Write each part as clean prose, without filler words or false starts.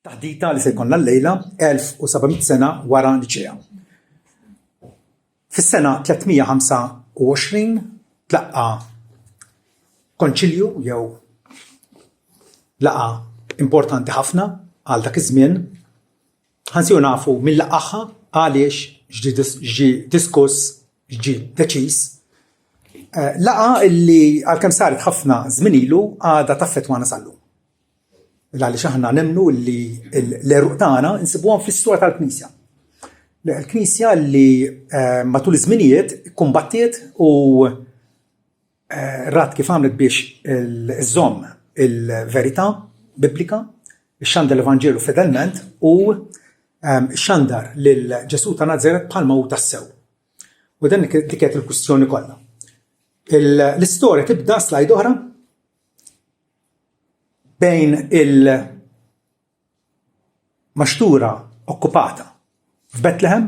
taħdita li se jkollna llejla 1700 sena wara Niċea. Fis-sena 325 tlaqqa konċilju jew laqa importanti ħafna għal dak iż-żmien. Ħansiju nafu mill-laqaħħa għaliex ġi diskuss ġi deċiż. Laqa illi għalkemm saret ħafna żmien ilu għadha taffettwana sal-lum. Għaliex aħna nemmnu li l-eruq tagħna insibuhom fl-istorja tal-Knisja. L-Knisja li matul iż-żminijiet kumbattiet u rat kif għamlet biex iżomm il-verità biblika, ix-xandar l-Evanġelu fedelment u xandar lil Ġesu ta' Nażaret bħalma hu tassew. U dan dik kienet il-kwistjoni kollha. L-istorja tibda slajd oħra bejn il-maxtura okkupata f'Bethlehem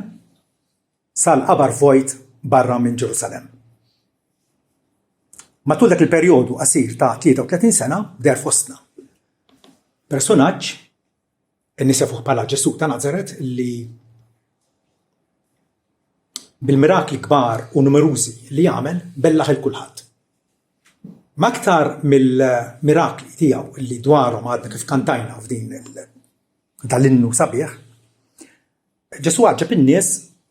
sal-qabar vojt barra minn Ġerusalemm. Matul dak il-perjodu qasir ta' 33 sena bdew fostna personaġġ in-nies jafuh bħala Ġesu ta' Nażaret li bil-mirakli kbar u numerużi li jagħmel bellaħ il-kulħadd. Ma aktar mill-mirakli tiegħu li dwarhom għadna kif kantajna f'din dal-innu sabiħ, Ġesu għaġġeb in-nies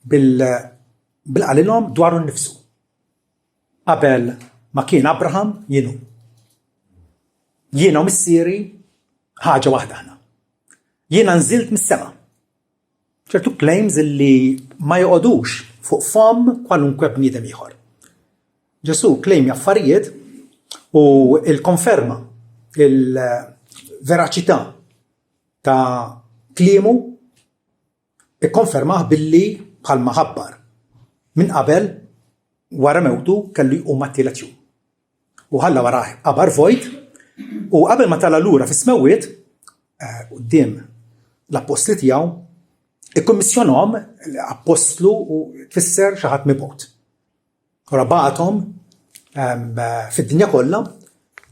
bil-qalilhom dwaru nnifsu. Qabel ma kien Abraham jienu. Jiena u missieri ħaġa waħda aħna. Jiena nżilt mis-sema. ċertu claims illi ma joqogħdux fuq fom kwalunkwe bniedem ieħor. Ġesu claim affarijiet u il-konferma, il-veraċità ta' kliemu ikkonfermah billi bħalma ħabbar minn qabel wara mewtu kellu jqum mat-tielet jum. U ħalla warah qabar vojt u qabel ma tala lura fis-smewwiet quddiem l-apostli tiegħu ikkommissjonhom l-apostlu u tfisser xi ħadd mibgħut. Ora bagħathom fid-dinja kollha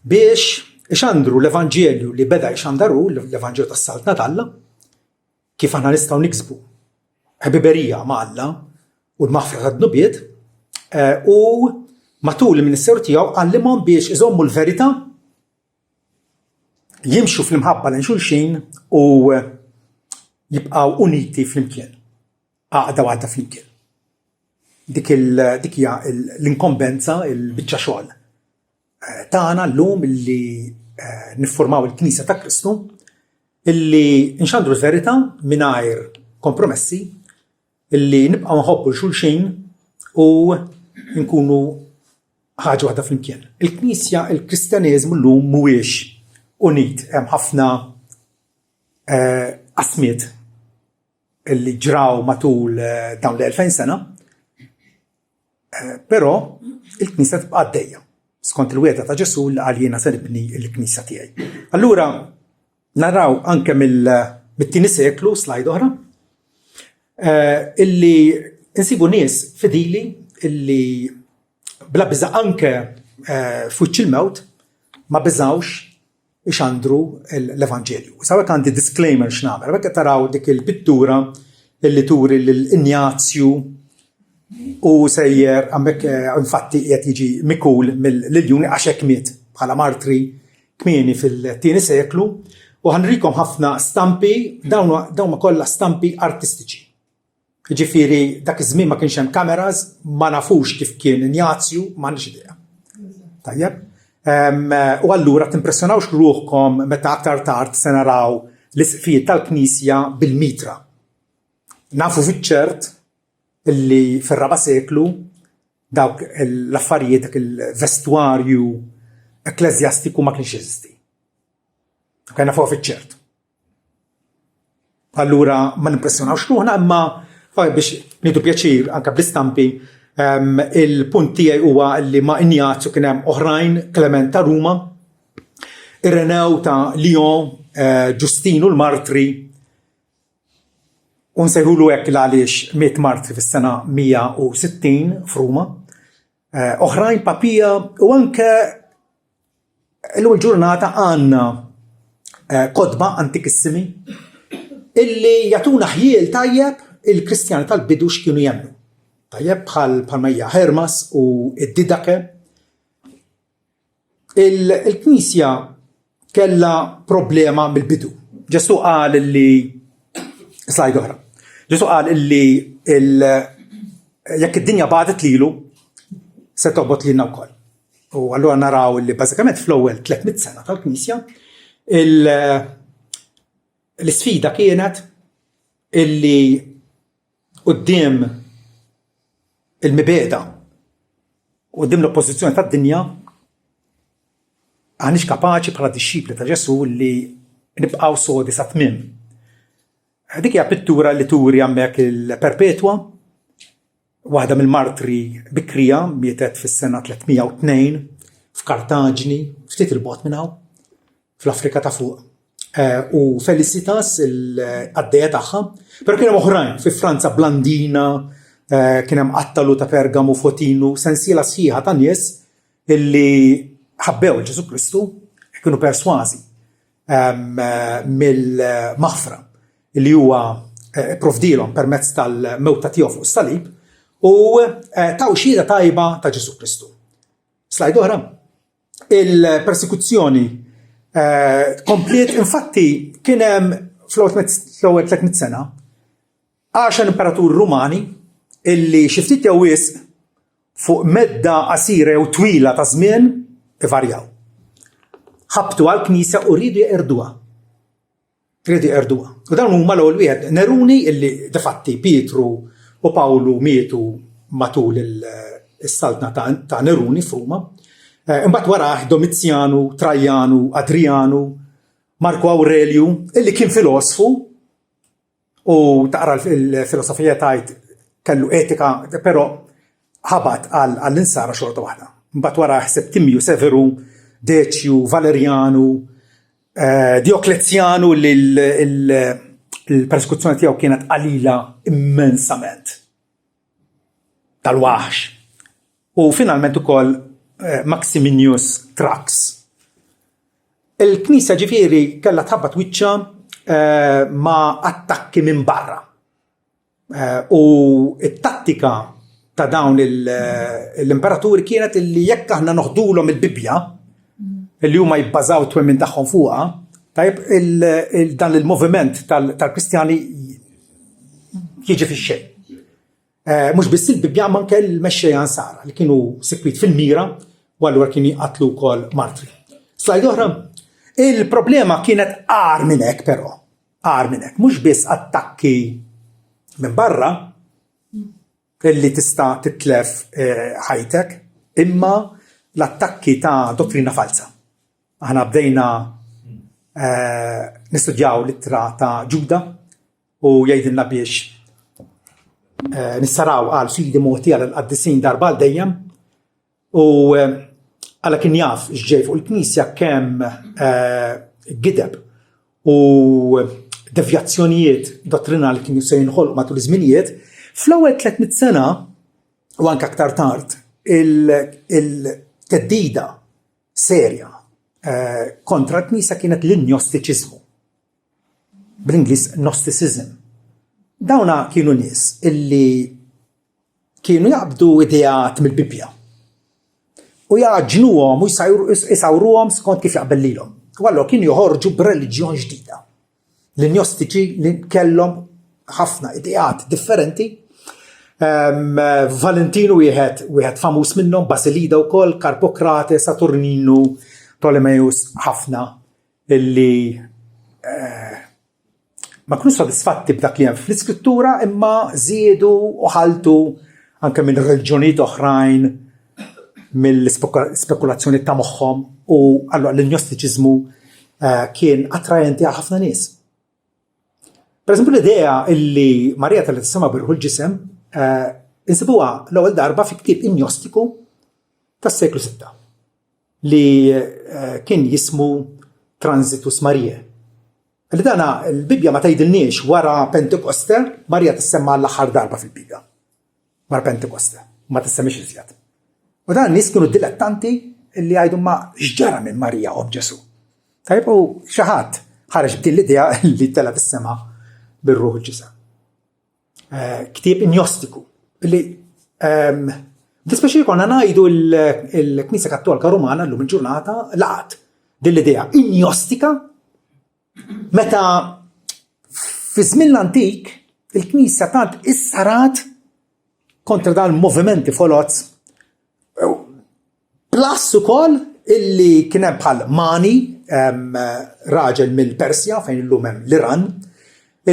biex ixandru l-Evanġelju li beda jxandaru l-Evanġelju tas-Salt Natalla kif aħna nistgħu niksbu ħbiberija ma' Alla u l-maħfra tad-nubiet u matul il-Ministeru tiegħu għallimhom biex iżommu l-verità jimxu fl-imħabba lejn xulxin u jibqgħu uniti flimkien. Għaqda waħda flimkien. Dik hija l-inkombenza, il-biċċa xogħol tagħna llum illi niffurmaw il-Knisja ta' Kristu illi nxandru l-verità mingħajr kompromessi illi nibqgħu nħobbu l-xulxin u nkunu ħaġa waħda flimkien. Il-Knisja, il-Kristjaneżmu llum mhuwiex unit, hemm ħafna qasmiet illi ġraw matul dawn l-2000 sena, però il-Knisja tibqa' għaddejja skont il-wiegħda ta' Ġesu li qal jiena se nibni l-Knisja tiegħi. Allura naraw anke mit-tieni seklu slajd oħra illi insibu nies fidili illi bla biża' anke f'wiċċ il-mewt ma biżawx ixandru l-Evanġelju. Sawek għandi disclaimer x'nagħmel, hekk taraw dik il-pittura illi turi l-Ignazju u sejjer hemmhekk infatti qiegħed jiġi mikul mill-Juni għax hekk miet bħala martri kmieni fil-tieni seklu u ħanrikom ħafna stampi dawn kollha stampi artistiċi. Jiġifieri dak iż-żmien ma kienx hemm kameras, ma nafux kif kien Ignazju, m'għandniex idea. Tajjeb? U allura timpressjonawx ruħkom meta aktar tard se naraw l-isqfijiet tal-Knisja bil-mitra. Nafu fiċ-ċert illi fir-raba' seklu dawk l-affarijiet dak il-vestwarju ekklesjastiku ma kienx jeżisti. Kien nafuha fiċ-ċert. Allura ma nimpressjonawx ruħna imma biex nidu pjaċir anke bl-istampi il-punt tiegħi huwa li ma' Ignazju kien hemm oħrajn, Klement ta' Ruma, Irenew ta' Lyon, Ġustinu l-Martri, u nsejħulu hekk għaliex miet martri fis-sena 160 f'Ruma, oħrajn Papija u anke l-ewwel ġurnata għandna kodba antikissimi illi jatuna ħjiel tajjeb il-Kristjani tal-bidu x'kienu jemnu. Tajjeb bħal Mejja Hermas u id-Didake. Il-Knisja kella problema mill-bidu. Ġesu qal illi slajd oħra. Ġesu qal illi jekk id-dinja badet lilu se toqbod lilna wkoll. U allura naraw illi bażikament fl-ewwel 300 sena tal-Knisja l-isfida kienet illi quddiem il-mibeda u quddiem l-oppożizzjoni tad-dinja għanix kapaċi bħala disċipli ta' Ġesu li nibqgħu sodi sa tmiem. Dik hija pittura li turi hemmhekk il-Perpetwa, waħda mill-martri bikrija mietet fis-sena 302 f'Kartaġni, ftit il-bogħod minn hawn, fl-Afrika ta' fuq. U Felicitas il-għaddejja tagħha, però kien hemm oħrajn fi Franza Blandina, kien hemm Attalu ta' Pergamu, Fotinu, sensiela sħiħa ta' nies illi ħabbew Ġesu Kristu kienu persważi mill-maħfra li huwa provdilhom permezz tal-mewta tiegħu fuq is-salib u taw xhieda tajba ta' Ġesu Kristu. Slajd oħra. Il-persekuzzjoni komplet, infatti kien hemm fl-ewwel 300 sena 10 imperaturi Rumani illi xi ftit jew wisq fuq medda qasira jew twila ta' żmien ivarjaw. Ħabtu għall-Knisja u rridu jeqirduha. U dawn huma l-ewwel wieħed Neruni illi difatti Pietru u Pawlu mietu matul is-saltna ta' Neruni f'Ruma. Imbagħad warah Domizjanu, Trajanu, Adrianu, Marco Aurelju illi kien filosofu u taqra l-filosofija tajt kellu etika, però ħabat għall-insara xorta waħda. Mbagħad warah Septimju, Severu, Deċju, Valerianu, Dioklezzjanu li l-persekuzzjoni tiegħu kienet qalila immensament tal-waħx. U finalment ukoll Maximinius Thrax. Il-Knisja ġifieri kellha tħabbat wiċċha ma' attakki minn barra. U t-tattika ta' dawn l-imperaturi kienet illi jekk aħna noħdulhom il-Bibja illi huma jibbażaw twemmin tagħhom fuqha, tajb dan il-moviment tal-Kristjani jiġi fix-xejn. Mhux biss il-Bibja ma anke l-mexxejja Ansara li kienu sikwit fil-mira u allura kienu jqattlu wkoll martri. Slajd oħra, il-problema kienet għar minn hekk però, għar minn hekk, mhux biss attakki minn barra illi tista' titlef ħajtek, imma l-attakki ta' dottrina falsa. Aħna bdejna nistudjaw l-ittra ta' Ġuda u jgħidilna biex nissaraw għal fidi moti għal qaddisin darba għal dejjem u għala kien jaf ġej fuq il-Knisja kemm gideb u devjazzjonijiet dottrinali kienu se jinħolqu matul iż-żminijiet, fl-ewwel 300 sena u anke aktar tard il-teddida serja kontra l-Knisja kienet l-gnostiċiżmu. Bl-Ingliż Gnosticism. Dawna kienu nies illi kienu jaqbdu ideat mill-Bibja u jaġnuhom u jsawruhom skont kif jaqbel lilhom. U allura kienu joħorġu b'reliġjon ġdida. L-gnostiċi li kellhom ħafna ideat differenti. Valentinu wieħed famuż minnhom, Basilida wkoll, Karpokrate, Saturninu, Ptolemeus, ħafna illi ma kienu sodisfatti b'dak li hemm fl-iskrittura imma żiedu u ħaltu anke minn reliġjonijiet oħrajn mill-spekulazzjoni ta' moħħhom u allura l-gnostiċiżmu kien attrajenti għal ħafna nies. Pereżempju l-idea illi Marija tal-Tissema birħu l-ġisem insibuha l-ewwel darba fi ktieb gnostiku tas-seklu 6 li kien jismu Transitus Mariae. Li dana l-Bibja ma tgħidilniex wara Pentekoste Marija tissemma l-aħħar darba fil-Bibja. Wara Pentekoste, ma tissemmix iżjed. U dan nies kienu dilettanti li jgħidu ma x'ġara minn Marija u Ġesu. Tajb u xi ħadd ħareġ b'din l-idea li tela tissema بالروح الجسم. كتاب انيوستيكو اللي dispeċi konna ngħidu l-Knisja Kattolika Rumana llum il-ġurnata laqat dil-idea injostika meta fi żmien l-antik il-Knisja tant issarat kontra dan il-movimenti foloz plus ukoll illi kien hemm bħal Mani raġel mill-Persja fejn illum hemm l-Iran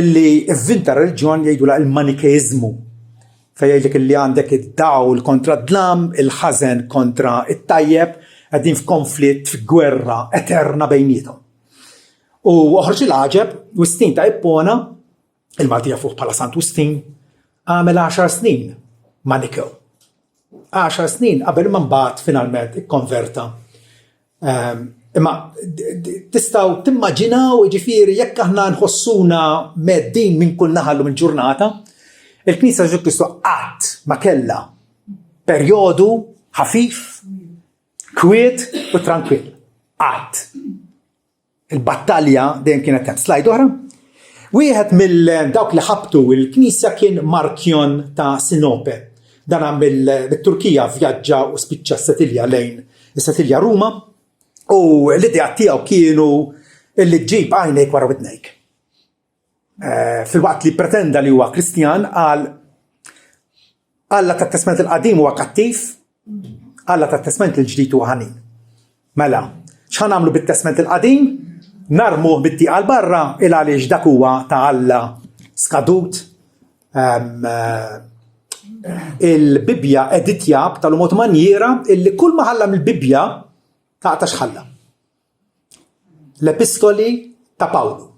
illi ivvinta reliġjon jgħidula il-Manikeizmu fejn li għandek id-dawl kontra d-dlam, il-ħażen kontra it-tajjeb, għaddin f'konflitt, f'gwerra eterna bejnietom. U uħroġ il-ħaġeb, Wistin ta' Ippona, il-Maltija fuq bħala Sant Wistin, għamel 10 snin Manikew. 10 snin qabel ma mbagħad finalment ikkonverta. Imma tistgħu timmaġinaw ġifieri jekk aħna nħossuna meddin minn kull naħa il-ġurnata, il-Knisja Ġesu Kristu qatt ma kellha perjodu ħafif, kwiet u tranquill. Qatt. Il-battalja dejjem kienet hemm. Slajd oħra. Wieħed mill-dawk li ħabtu il-Knisja kien Markjon ta' Sinope. Dan mill-Turkija vjaġġa u spiċċa s-Setilja lejn is-Setilja Ruma u l-idea tiegħu kienu li ġġib għajnejk wara widnejk. Fil-waqt li pretenda li huwa Kristjan Alla tat-Testament il-qadim huwa kattiv, Alla tat-Testament il-ġdid huwa ħanin. Mela, x'ħan nagħmlu bit-Testament il-qadim? Narmuh bit-tieqa l barra il għaliex dak huwa ta' Alla skadut. Il-Bibja editjab tal-mod manjera illi kull ma ħalla mill-Bibja ta' x'ħalla. L-Epistoli ta' Pawlu.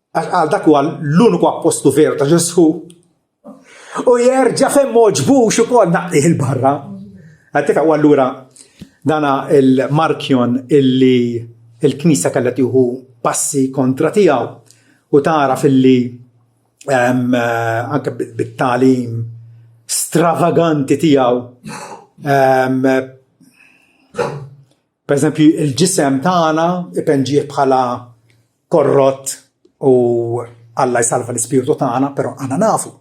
Għal dak huwa l-uniku appostu veru ta' Ġesu. U jerġa' fejn moġbux ukoll naqlih il-barra. Għattifaq u allura dana il-Markjon illi il-Knisja kellha tieħu passi kontra tiegħu u tara filli anke bit-tagħlim stravaganti tiegħu. Per eżempju il-ġisem tagħna ipenġih bħala korrott u Alla jsalva l-ispirtu tagħna, però għana nafu.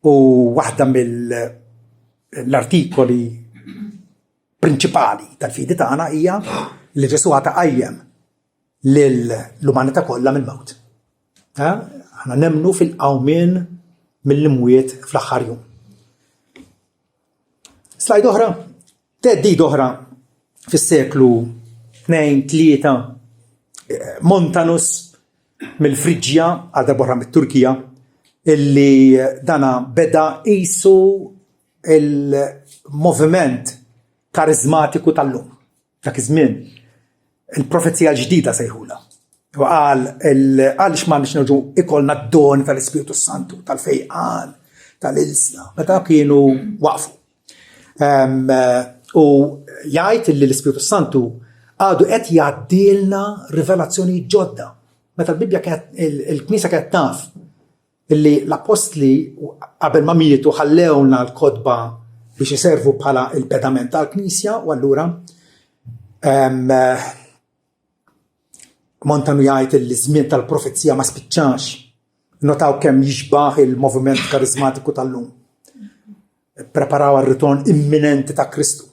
U waħda mill-artikoli prinċipali tal-fidi tagħna hija li Ġesu għata qajjem lill-umanità kollha mill-mewt. Aħna nemmnu fil-qawmien mill-imwiet fl-aħħar jum. Slajd oħra, teddid oħra fis-seklu 2-3 Montanus mill-Friġja għal darba mit-Turkija illi dana beda qisu il-moviment karizmatiku tal-lum. Dak iż-żmien il-profezija ġdida sejħula. U qal x'm'għandniex nerġgħu ikollna d-don tal-Ispiritu Santu, tal-fejqan, tal-ilsna, meta kienu waqfu. U jgħid li l-Ispiritu Santu għadu qed jgħaddilna rivelazzjoni ġodda. Meta l-Bibja il-Knisja kienet taf illi l-apostli qabel ma mietu ħallewna l-kodba biex iservu bħala il-pedament tal-Knisja u allura Montanu jgħid li żmien tal-profezija ma spiċċax. Notaw kemm jixbaħ il-moviment karizmatiku tal-lum. Preparaw għar-ritorn imminenti ta' Kristu.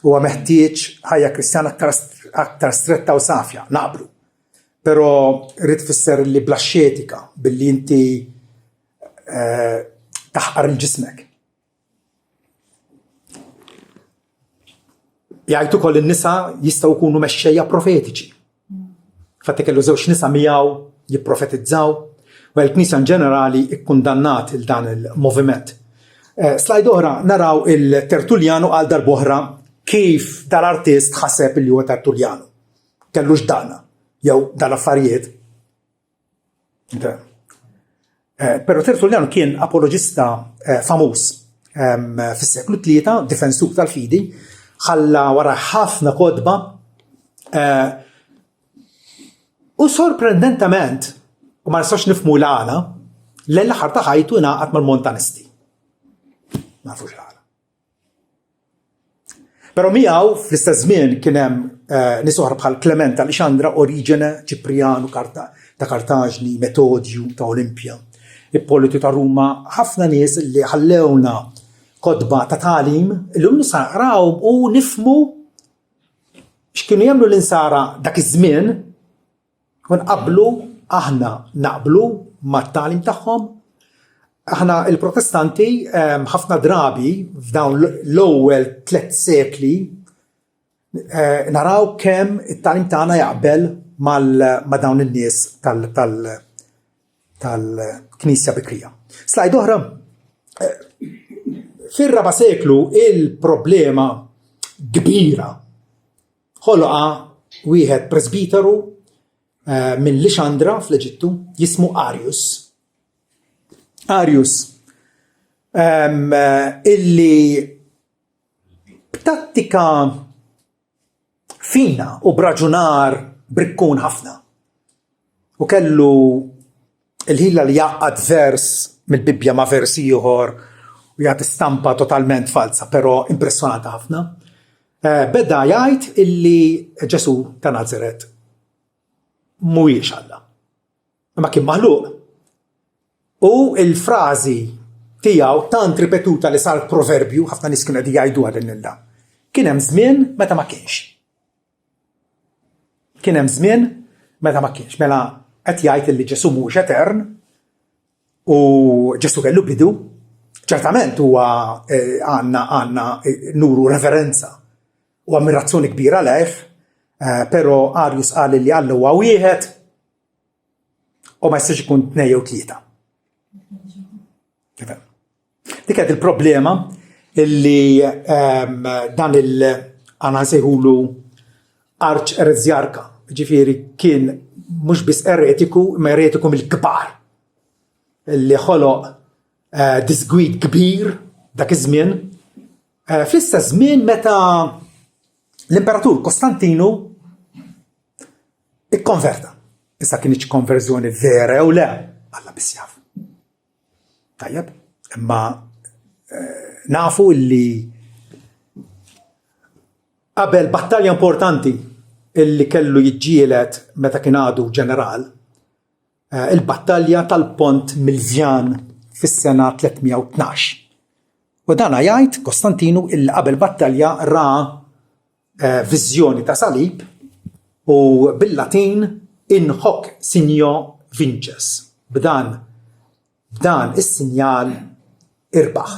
Huwa meħtieġ ħajja Kristjana aktar stretta u safja, naqblu. Però rrid fisser li blaxxetika billi inti taħqar il-ġismek. Jgħid ukoll in-nisa jistgħu jkunu mexxejja profetiċi. Fatti kellu żewġ nisa miegħu jipprofetizzaw u l-Knisja ġenerali ikkundannat il dan il-moviment. Slajd oħra naraw il-Tertuljanu għal darb'oħra kif dal-artist ħaseb li huwa Tertuljanu. Kellu x'dana jew dal-affarijiet. Però Tertuljanu kien apologista famuż fis-seklu 3, difensur tal-fidi, ħalla wara ħafna kodba u sorprendentament, u ma nistax nifhmu l-għana, l-aħħar ta' ħajtu ngħaqad mal-Montanisti. Ma nafux l-għana. Però miegħu fl-istess żmien kien hemm nies oħra bħal Klement Alexandra, Origene, Ċiprianu, ta' Kartaġni, Metodju, ta' Olimpja, Ippolitu ta' Ruma, ħafna nies li ħallewna kodba ta' talim li nisaqrawhom u nifmu x'kienu jagħmlu l-insara dak iż-żmien u nqabblu aħna naqblu mat-talim tagħhom. Aħna il-Protestanti ħafna drabi f'dawn l-ewwel 3 sekli naraw kemm it-talim tagħna jaqbel ma' dawn in-nies tal-Knisja Bikrija. Slajd oħra, fir-4 seklu il-problema kbira ħoloqa wieħed presbiteru minn Lixandra fl-Eġittu jismu Arius. Illi b'tattika fina u b'raġunar brikkun ħafna u kellu il-ħilla li jaqqad vers mill-Bibbja ma' vers ieħor u jagħti stampa totalment falsa, però impressjonata ħafna. Beda jgħid illi Ġesu ta' Nażaret mhuwiex Alla, ma kien maħluq. U il-frażi tiegħu tant ripetuta li sar proverbju, ħafna nies kienu qegħdin jgħiduha din illa. Kien hemm żmien meta ma kienx. Kien hemm żmien meta ma kienx. Mela qed jgħid illi Ġesu mhuwiex etern u Ġesu kellu bidu. Ċertament huwa għandna nuru reverenza u ammirazzjoni kbira lejh, però Arius qal li Alla huwa wieħed u ma jistax ikun 2 jew 3. Dik qed il-problema illi dan għandna nsejħulu arċ ereżjarka, ġifieri kien mhux biss eretiku, ma eretiku mill-kbar illi ħoloq disgwid kbir dak iż-żmien. Fl-istess żmien meta l-Imperatur Kostantinu ikkonverta. Issa kienx konverżjoni vera u le, Alla biss jaf. Tajjeb, imma nafu illi qabel battalja importanti illi kellu jiġġieled meta kien għadu ġeneral, il-battalja tal-Pont Milvjan fis-sena 312. U dana jgħid Kostantinu illi qabel battalja ra viżjoni ta' salib u bil-Latin in hoc signo vinces. B'dan is-sinjal irbaħ.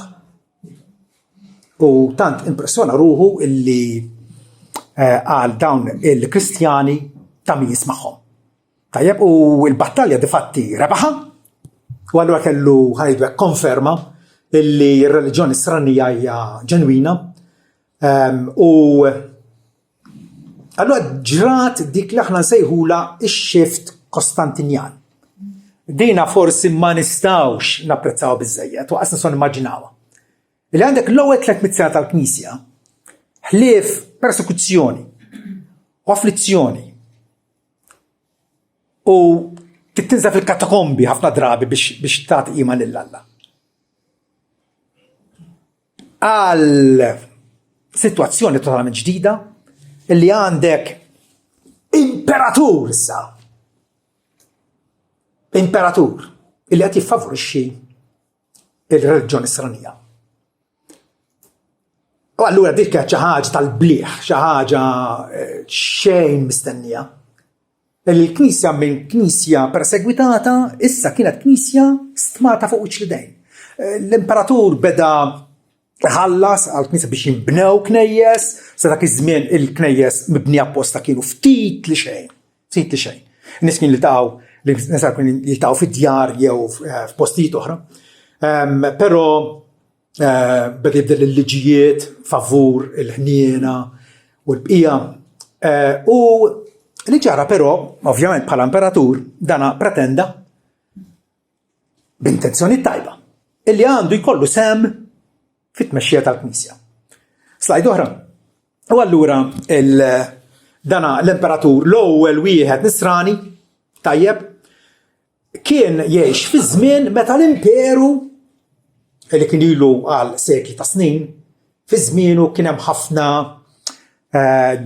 U tant impressjona ruħu illi għal dawn il-Kristjani ta' min jismagħhom. Tajjeb, u l-battalja difatti rebaħa, u allura kellu ħajdu konferma illi r-reliġjoni Sranija hija ġenwina, u allura ġrat dik li aħna nsejħula x-xift Kostantinjan. Dina forsi ma nistawx napprezzaw biżżejjed u qas nistgħu nimmaġinawha. Illi għandek l-ewwel 300 sena tal-Knisja ħlief persekuzzjoni u afflizzjoni u tittinżel fil-katakombi ħafna drabi biex tagħti qima lil Alla. Għal sitwazzjoni totalment ġdida illi għandek imperatur issa. Imperatur illi qed jiffavorixxi il-reliġjoni Sranija. U allura dik kienet xi ħaġa tal-bliħ, xi ħaġa xejn mistennija. Il-Knisja minn Knisja persegwitata issa kienet Knisja stmata fuq wiċċ l-idejn. L-Imperatur beda ħallas għal Knisja biex jinbnew knejjes, sa dak iż-żmien il-knejjes mibni apposta kienu ftit li xejn. Nies kienu jiltaqgħu fid-djar jew f'postijiet oħra. Però beda jibdel il-liġijiet favur il-ħniena u l-bqija. U li ġara però, ovvjament bħala imperatur, dana pretenda b'intenzjoni tajba illi għandu jkollu sem fit-tmexxija tal-Knisja. Slajd oħra. U allura dana l-imperatur l-ewwel wieħed Nisrani tajjeb kien jgħix fi żmien meta l-imperu li kien ilu għal sekli ta' snin, fi żmienu kien hemm ħafna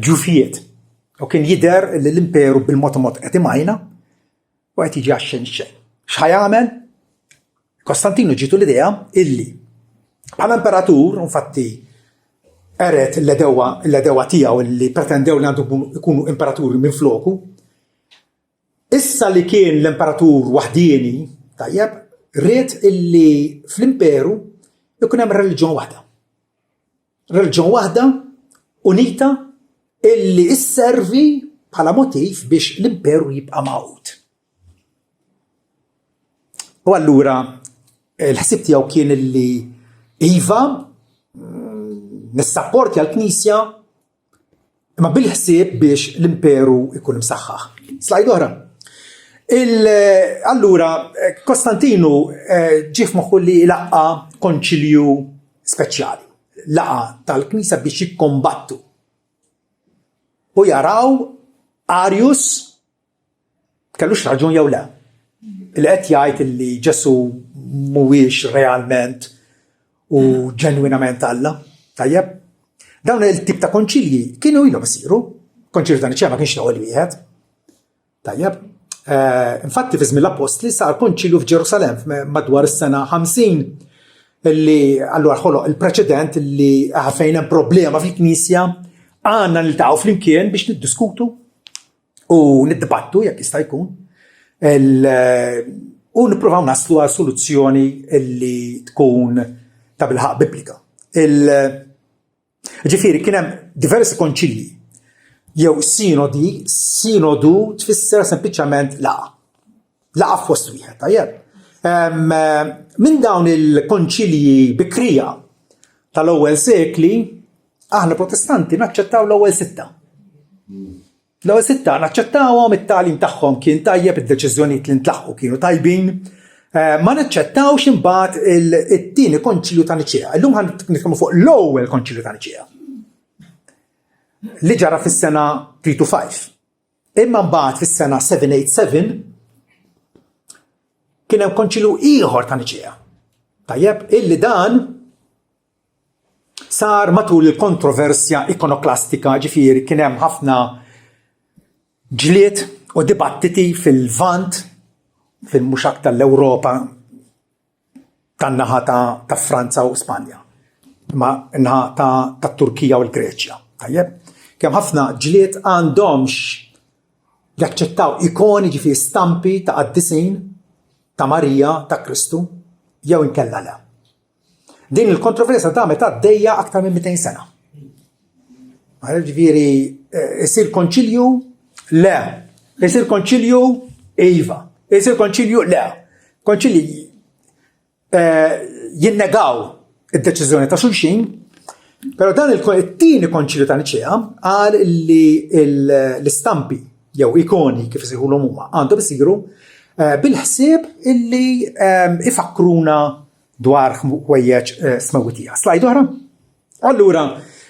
ġufijiet. U kien jidher li l-imperu bil-mod qed imajna وقت يجي عشان الشيء x'ħajamel Kostantinu ġitu l-idea illi bħala imperatur infatti eret l-edewa tiegħu illi pretendew li għandu jkunu imperaturi minn floku. Issa li kien l-imperatur waħdieni tajjeb ried illi fl-imperu ikun hemm reliġjon waħda. Reliġjon waħda unita illi isservi bħala motiv biex l-imperu jibqa' mawt. U allura l-ħsib tiegħu kien illi iva nissapporti għall-Knisja imma bil-ħsieb biex l-imperu ikun msaħħaħ. Slajd oħra. Allura Kostantinu ġie f'moħħu li laqqa konċilju speċjali, laqqa tal-Knisja biex jikkombattu u jaraw Arius kellux raġun jew le. Il-qed jgħid li Ġesu mhuwiex realment u ġenwinament Alla. Tajjeb? Dawn il-tip ta' konċilji kienu ilhom isiru, konċilju ta' Niċea ma kienx l-ewwel wieħed. Tajjeb? Infatti fi żmien l-Apostli sar konċilju f'Ġerusalemm madwar is-sena 50 illi allura ħoloq il-preċedent illi fejn hemm problema fil-Knisja għandna niltaqgħu flimkien biex niddiskutu u niddibattu jekk jista' jkun u nippruvaw naslu għal soluzzjoni illi tkun ta' bilħaq biblika. Ġifieri kien hemm diversi konċilji jew sinodi, sinodu tfisser sempliċement laqa f'post wieħed, tajjeb. Minn dawn il-konċilji bikrija tal-ewwel sekli aħna protestanti naċċettaw l-ewwel sitta. L-ewwel sitta naċċettawhom it-tagħlim tagħhom kien tajjeb, id-deċiżjonijiet li ntlaħħu kienu tajbin, ma naċċettawx imbagħad it-tieni konċilju ta' Niċea. Illum ħan nitkellmu fuq l-ewwel konċilju ta' Niċea li ġara fis-sena 325. Imma mbagħad fis-sena 787 kien hemm konċilju ieħor ta' Niċea. Tajjeb, illi dan sar matul il-kontroversja ikonoklastika, ġifieri kien hemm ħafna ġlied u dibattiti fil-Lvant, fil-mhux aktar l-Ewropa tan-naħa ta' Franza u Spanja, ma naħa ta' Turkija u l-Greċja. Tajjeb? Kemm ħafna ġlied għandhomx jaċċettaw ikoni ġifieri stampi ta' qaddisin ta' Marija ta' Kristu jew inkella le. Din il-kontroversja damet għaddejja aktar minn 200 sena. Ġifieri isir konċilju le, isir konċilju iva, isir konċilju le. Konċilji jinnegaw id-deċiżjoni ta' xulxin, però dan it-tieni konċilju ta' Niċea qal li l-istampi jew ikoni kif isiħulhom huma għandhom isiru bil-ħsieb illi ifakruna dwar ħwejjeġ smewwitija. Slajd oħra. Allura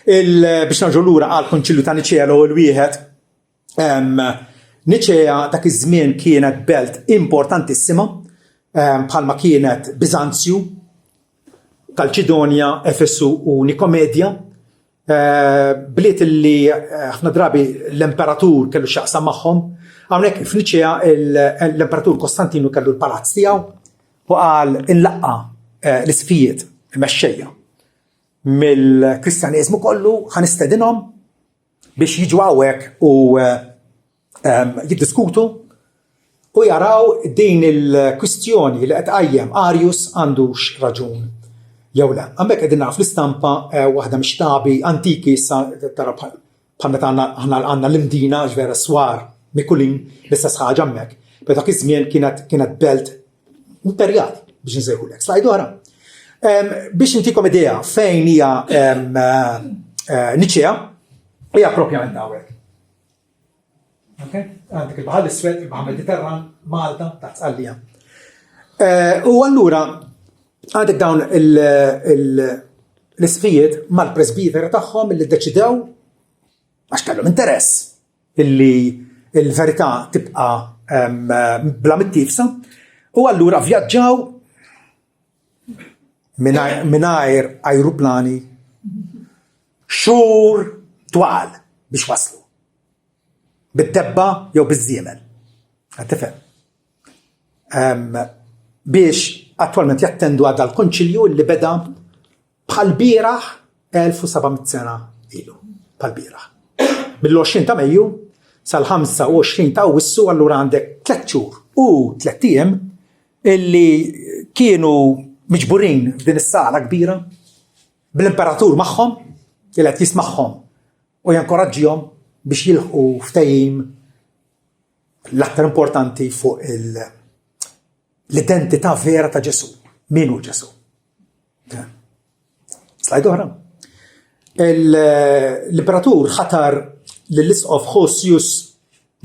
biex narġu lura għal konċilju ta' Niċea l-ewwel wieħed, Niċea dak iż-żmien kienet belt importantissima bħalma kienet Biżanzju, Kalċidonja, Efesu u Nikomedja, bliet li ħafna drabi l-imperatur kellu x'jaqsam magħhom. Hawnhekk f'Niċea l-imperatur Kostantinu kellu l-palazz tiegħu u qal inlaqqa l-isfijiet mexxejja mill-Kristjaneżmu kollu ħanistedinhom biex jiġu hawnhekk u jiddiskutu u jaraw din il-kwistjoni li qed qajjem Arius għandux raġun jew le. Hemmhekk qegħdin naraw fl-istampa waħda mixtabi antiki sa tara bħal meta għandna l-imdina ġvera swar mikulin l-istess ħaġa hemmhekk. Però dak iż-żmien kienet belt imperjali biex nsejħulek. Slajd oħra. Biex intikom idea fejn hija Niċea hija proprjament hawnhekk. Okay? Għandek il-Baħar l-Iswed, il-Baħar Mediterran, Malta, taħt Qallija. U allura għandek dawn l-isfijiet mal-presbiteri tagħhom li ddeċidew għax kellhom interess illi l-verità tibqa' bla mittifsa u allura vjaġġaw mingħajr ajruplani xhur twal biex waslu. Bid-debba jew biż-żiemel. Għattifhem. biex attualment jattendu għadha l-konċilju li beda bħal bieraħ 1700 sena ilu, bħal bieraħ. Mill-20 ta' Mejju sal-25 ta' Awwissu allura għandek 3 xhur u 3 ijiem illi kienu miġburin f'din is-sala kbira bl-imperatur magħhom li qed jismagħhom u jankoraġġihom biex jilħqu ftehim l-aktar importanti fuq l-identità vera ta' Ġesu. Min hu Ġesu? Slajd oħra. L-imperatur ħatar lill-isqof Hosius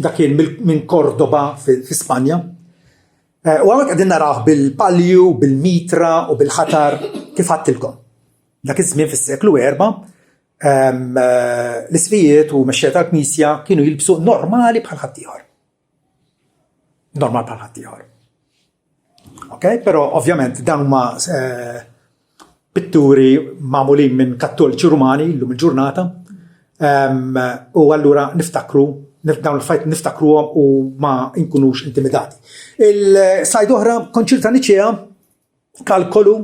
dakin minn Kordoba fi Spanja. U għawek għadin naraħ bil-palju, bil-mitra u bil-ħatar kif ħattilkom. Dak iż-żmien fis-seklu 4 l-isfijiet u mexxejja tal-Knisja kienu jilbsu normali bħal ħaddieħor. Normal bħal ħaddieħor. Okay? Però ovvjament dan huma pitturi magħmulin minn Kattoliċi Rumani llum il-ġurnata u allura niftakru dawn il-fajt niftakruhom u ma nkunux intimidati. Il-slajd oħra konċil ta' Niċea kalkolu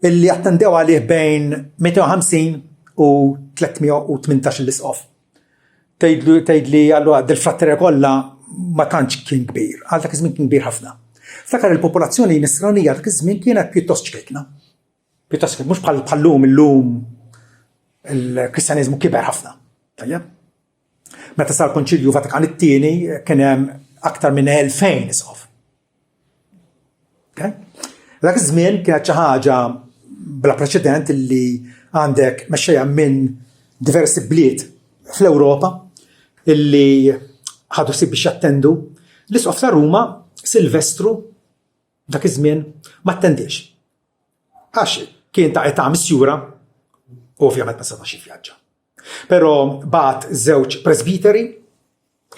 illi attendew għalih bejn 250 u 318 l-isqof. Tgħidli allura dil-fratterja kollha ma tantx kien kbir, għal dak iż-żmien kien kbir ħafna. Ftakar il-popolazzjoni nisranija dak iż-żmien kienet pjuttost ċkejkna. Pjuttost mhux bħal illum il-Kristjaniżmu kiber ħafna. Tajjeb? Meta sar konċilju Vatikan it-tieni kien hemm aktar minn 2000 isqof. Okay? Dak iż-żmien kienet xi ħaġa bla preċedent li għandek mexxejja minn diversi bliet fl-Ewropa illi ħadu sib biex jattendu. L-isqof ta' Ruma Silvestru dak iż-żmien ma attendiex. Għax kien ta' età misjura u ovvjament ma setax jivvjaġġa. Però bagħat żewġ presbiteri,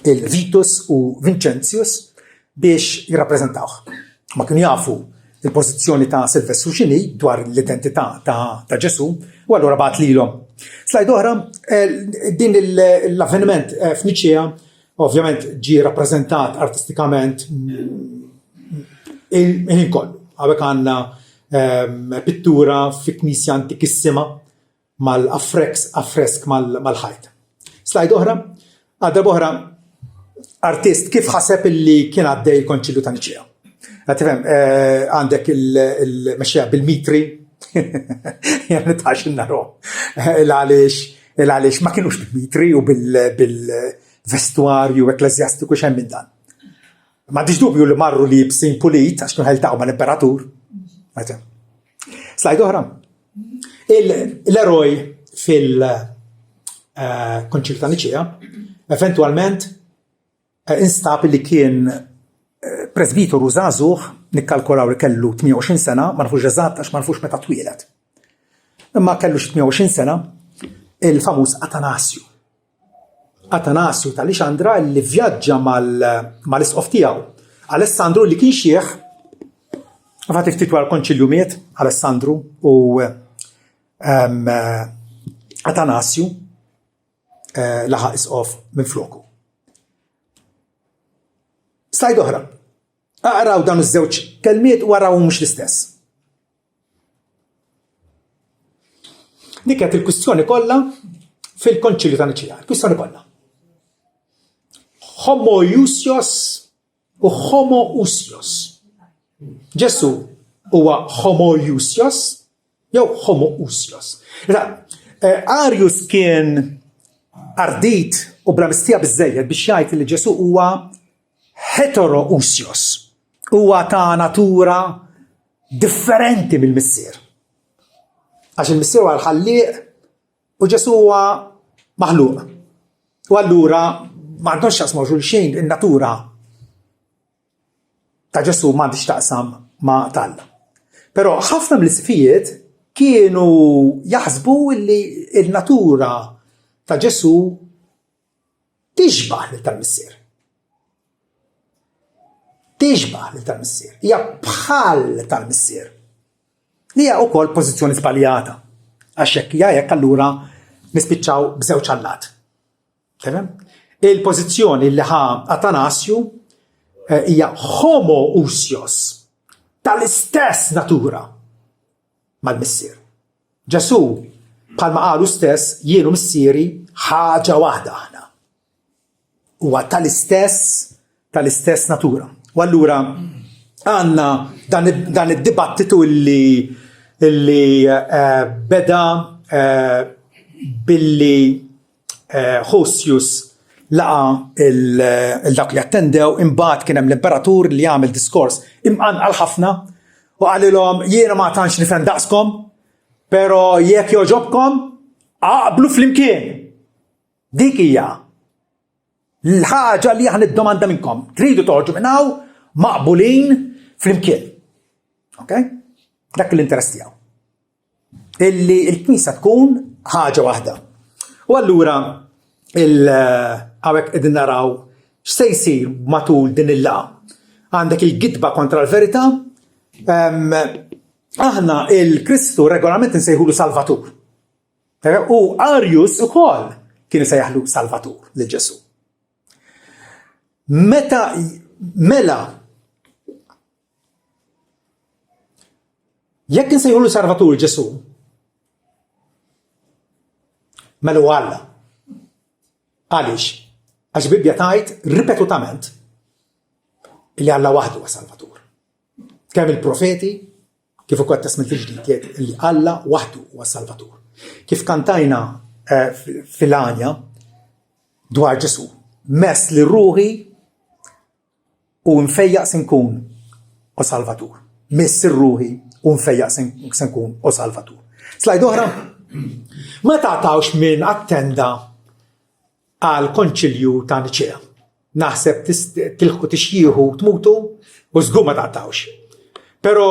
il-Vitus u Vincentius, biex jirrappreżentawh. Ma kienu jafu il-pożizzjoni ta' Silvestru x'inhi dwar l-identità ta' Ġesu u allura bagħat lilhom. Slajd oħra, din l-avveniment f'Niċea ovvjament ġie rappreżentat artistikament il kollu. Għawek għandna pittura fi knisja antikissima mal-affresk mal-ħajt. Slajd oħra, għadda boħra artist kif ħaseb illi kien għaddej il-konċilju ta' Niċea. Għatifem, għandek il-mexxejja bil-mitri, jgħan nitħax il-naro, il-għalix ma kienux bil-mitri u bil-vestuarju eklezjastiku xem minn dan. Ma diġ dubju li marru li b'sin pulit, għax kienu ħeltaqu ma l-imperatur. Slajd oħra. L-eroj fil-konċilju ta' Niċea eventualment instab li kien presbitoru żagħżugħ nikkalkolaw li kellu 28 sena, ma nafux eżatt għax ma nafux meta twielet. Imma kellu 28 sena il-famuż Atanasju. Atanasju tal-Ixandra li vjaġġa mal-isqof tiegħu. Alessandru li kien xieħ, għafat iftit wara l-konċilju miet, Alessandru u Atanasju laħaq isqof minn floku. Slajd oħra. Aqraw dan iż-żewġ kelmiet u araw mhux l-istess. Dik qed il-kwistjoni kollha fil-Konċilju ta' Niċea, il-kwistjoni kollha. Homoiousios u homoousios. Ġesu huwa homoiousios jew homoousios. Arius kien ardit u bla mistija biżżejjed biex jgħid li Ġesu huwa heterousios. Huwa ta' natura differenti mill-missier. Għax il-missier huwa l-ħallieq u Ġesu huwa maħluq. U allura ma għandhomx jaqsmu xulxejn in-natura ta' Ġesu m'għandix taqsam ma' Alla. Però ħafna mill-isfijiet kienu jaħsbu li l-natura ta' Ġesu tixbaħ lil tal-missier. Tixbaħ lil tal-missier. Hija bħal tal-missier. Li hija wkoll pożizzjoni żbaljata. Għax hekk allura nispiċċaw b'żewġ allat. Tefhem? Il-pożizzjoni li ħa Atanasju hija homoousios, tal-istess natura mal-missier. Ġesu bħalma qalu stess jienu missieri ħaġa waħda aħna. Huwa tal-istess natura. U allura għandna dan id-dibattitu illi beda billi Hosius laqa dak li attendew, imbagħad kien hemm l-imperatur li jagħmel diskors imqanqal ħafna u qalilhom jiena ma tantx nifhem daqskom, però jekk jogħġobkom aqblu flimkien. Dik hija l-ħaġa li aħna niddomanda minnkom. Tridu toħorġu minn hawn maqbulin flimkien. Okay? Dak l-interess tiegħu. Illi l-Knisja tkun ħaġa waħda. U allura hawnhekk qegħdin naraw x'se jsir matul din il-laqgħa. Għandek il-gidba kontra l-verità. Aħna il-Kristu regolament nsejħulu Salvatur. U Arius ukoll kien isejjaħlu Salvatur lil Ġesu. Mela jekk insejħulu Salvatur Ġesu, mela Alla. Għaliex? Għax Bibja tgħid ripetutament li Alla waħdu huwa Salvatur. Kemm il-profeti kif ukoll Testament il-Ġdid jgħid li Alla waħdu huwa Salvatur. Kif kantajna fil-għanja dwar Ġesu, mess li ruħi u nfejjaq se nkun u Salvatur. Mess ir-ruħi u nfejjaq se nkun u Salvatur. Slajd oħra. Ma taqtawx min attenda għal konċilju ta' Niċea. Naħseb tilħu tixjieħu tmutu u żgur ma taqtawx. Pero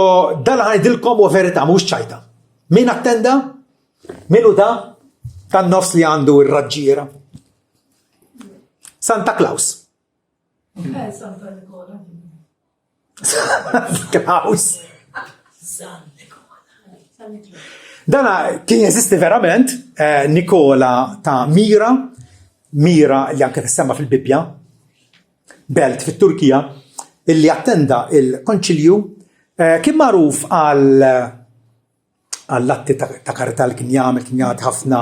dan ħajdilkom u verità mhux ċajta. Min attenda? Minu da? Tan-nofs li għandu r-raġġiera. Santa Claus. Santa Nicola. Claus. Dana kien jeżisti verament Nikola ta' Mira li anke tissemma fil-Bibja, belt fit-Turkija, illi attenda il-konċilju kien magħruf għall-atti ta' karità li kien jagħmel ħafna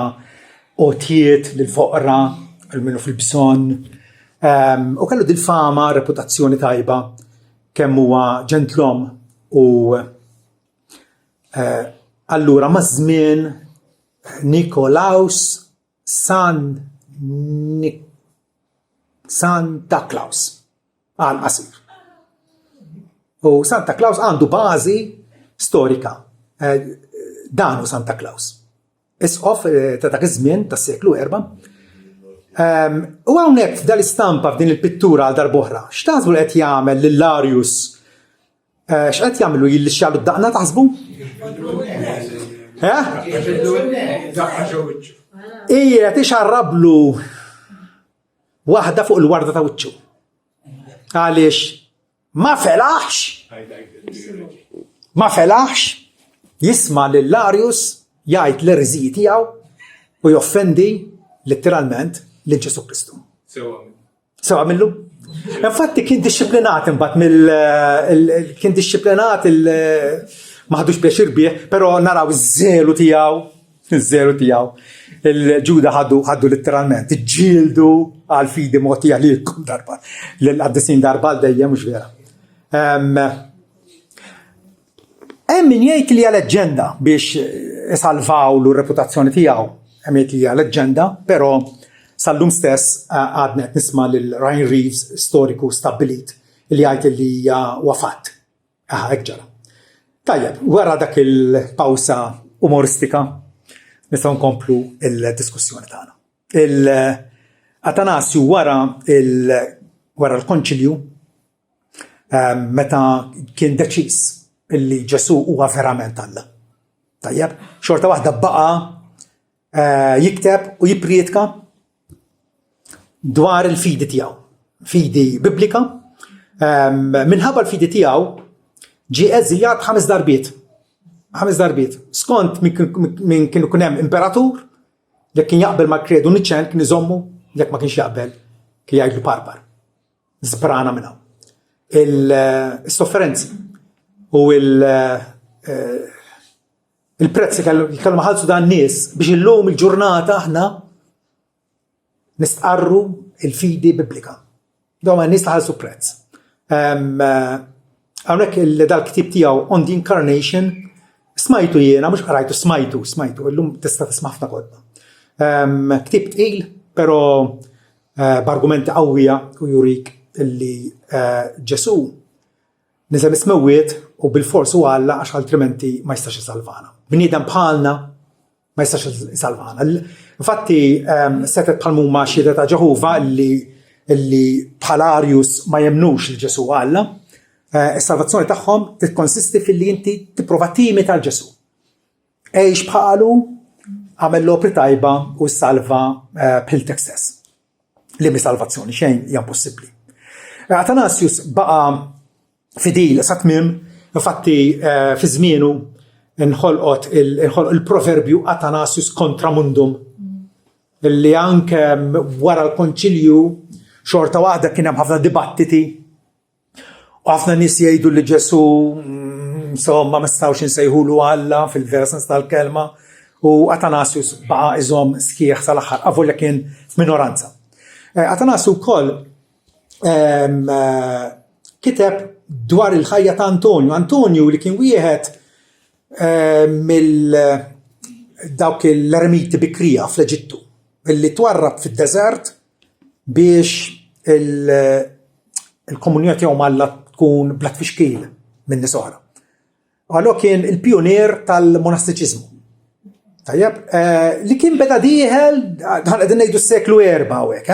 għotjiet lill-foqra, minnu fil-bżonn, u kellu dil-fama, reputazzjoni tajba, kemm huwa ġentlom u allura ma' żmien Nikolaus Santa Claus għal qasir. U Santa Claus għandu bażi storika. Danu Santa Claus. Isqof ta' dak iż-żmien tas-seklu 4. U hawnhekk f'dal-istampa f'din il-pittura għal darb'oħra, x'taħsbu li qed jagħmel lil Arius? X'qed jagħmlu jillixxjalu d-daqna taħsbu? Ija tixarrablu waħda fuq il-warda ta' wiċċu. Għaliex ma felaħx jisma' lil Arius jgħid l-erziji tiegħu u joffendi letteralment lil Ġesu Kristu. Sewa minnu? Infatti kien dixxiplinat imbagħad kien dixxiplinat maħdux biex bih, però naraw iż-żelu tiegħu. Il-Ġuda ħaddu letteralment, iġġieldu għal fidi mogħtija lilkom darba. L-qaddisin darba dejjem mhux vera. Hemm min jgħid li hija leġġenda biex isalvawlu r-reputazzjoni tiegħu. Hemm jgħid li hija leġġenda, però sal-lum stess għadna qed nisma' lil Ryan Reeves, storiku stabbilit, li jgħid li hija wafatt. Hekk ġara. Tajjeb, wara dak il-pawsa umoristika nistgħu nkomplu il-diskussjoni tagħna. Atanasju wara l-konċilju meta kien deċiż illi Ġesu huwa verament Alla. Tajjeb, xorta waħda baqa jikteb u jippriedka dwar il-fidi tiegħu. Fidi biblika. Minħabba l-fidi tiegħu ġie eżiljat 5 darbiet. 5 darbiet. Skont min kienu kun hemm imperatur, jekk kien jaqbel ma' kredu Niċen kien iżommu, jekk ma kienx jaqbel kien jgħidlu barbar. Żbrana minn hawn. il-sofferenzi u il-prezzi kellhom ħallsu dan nies biex illum il-ġurnata aħna nistqarru il-fidi biblika. Dawn nies li ħallsu prezz. Hawnhekk dal-ktieb tiegħu On the Incarnation smajtu jiena, mhux qarajtu, smajtu, illum tista' tisma' ħafna kodba. Ktieb tqil, però b'argumenti qawwija u jurik illi Ġesu niżel ismewwiet u bil-fors u Alla għax altrimenti ma jistax isalvana. Bniedem bħalna ma jistax isalvana. Infatti setet bħal huma xhieda ta' Ġehovah illi bħal Arius ma jemnux li Ġesu Alla, is-salvazzjoni tagħhom tikkonsisti fil-li inti tipprova timita tal Ġesu. Għejx bħalu għamel l-opri tajba u salva b'ħiltek stess. Li mi salvazzjoni xejn hija impossibbli. Athanasius baqa' fidil sa tmiem, infatti fi żmienu inħolqot il-proverbju Athanasius contra mundum, illi anke wara l-konċilju xorta waħda kien hemm ħafna dibattiti u ħafna nies jgħidu li Ġesu insomma ma stawx insejħulu Alla fil-vera sens tal-kelma, u Athanasius baqa' iżomm sħiħ sal-aħħar avolja kien f'minoranza. Athanasius ukoll kiteb dwar il-ħajja ta' Antonju. Antonju li kien wieħed dawk l-eremiti bikrija fl-Eġittu, illi twarrab fid-deżert biex il-komunità tiegħu Alla tkun bla tfixkil minn nies oħra. Allura kien il-pionier tal-monastiċiżmu. Tajjeb, li kien beda dieħel, qegħdin ngħidu s-seklu 4 hawnhekk,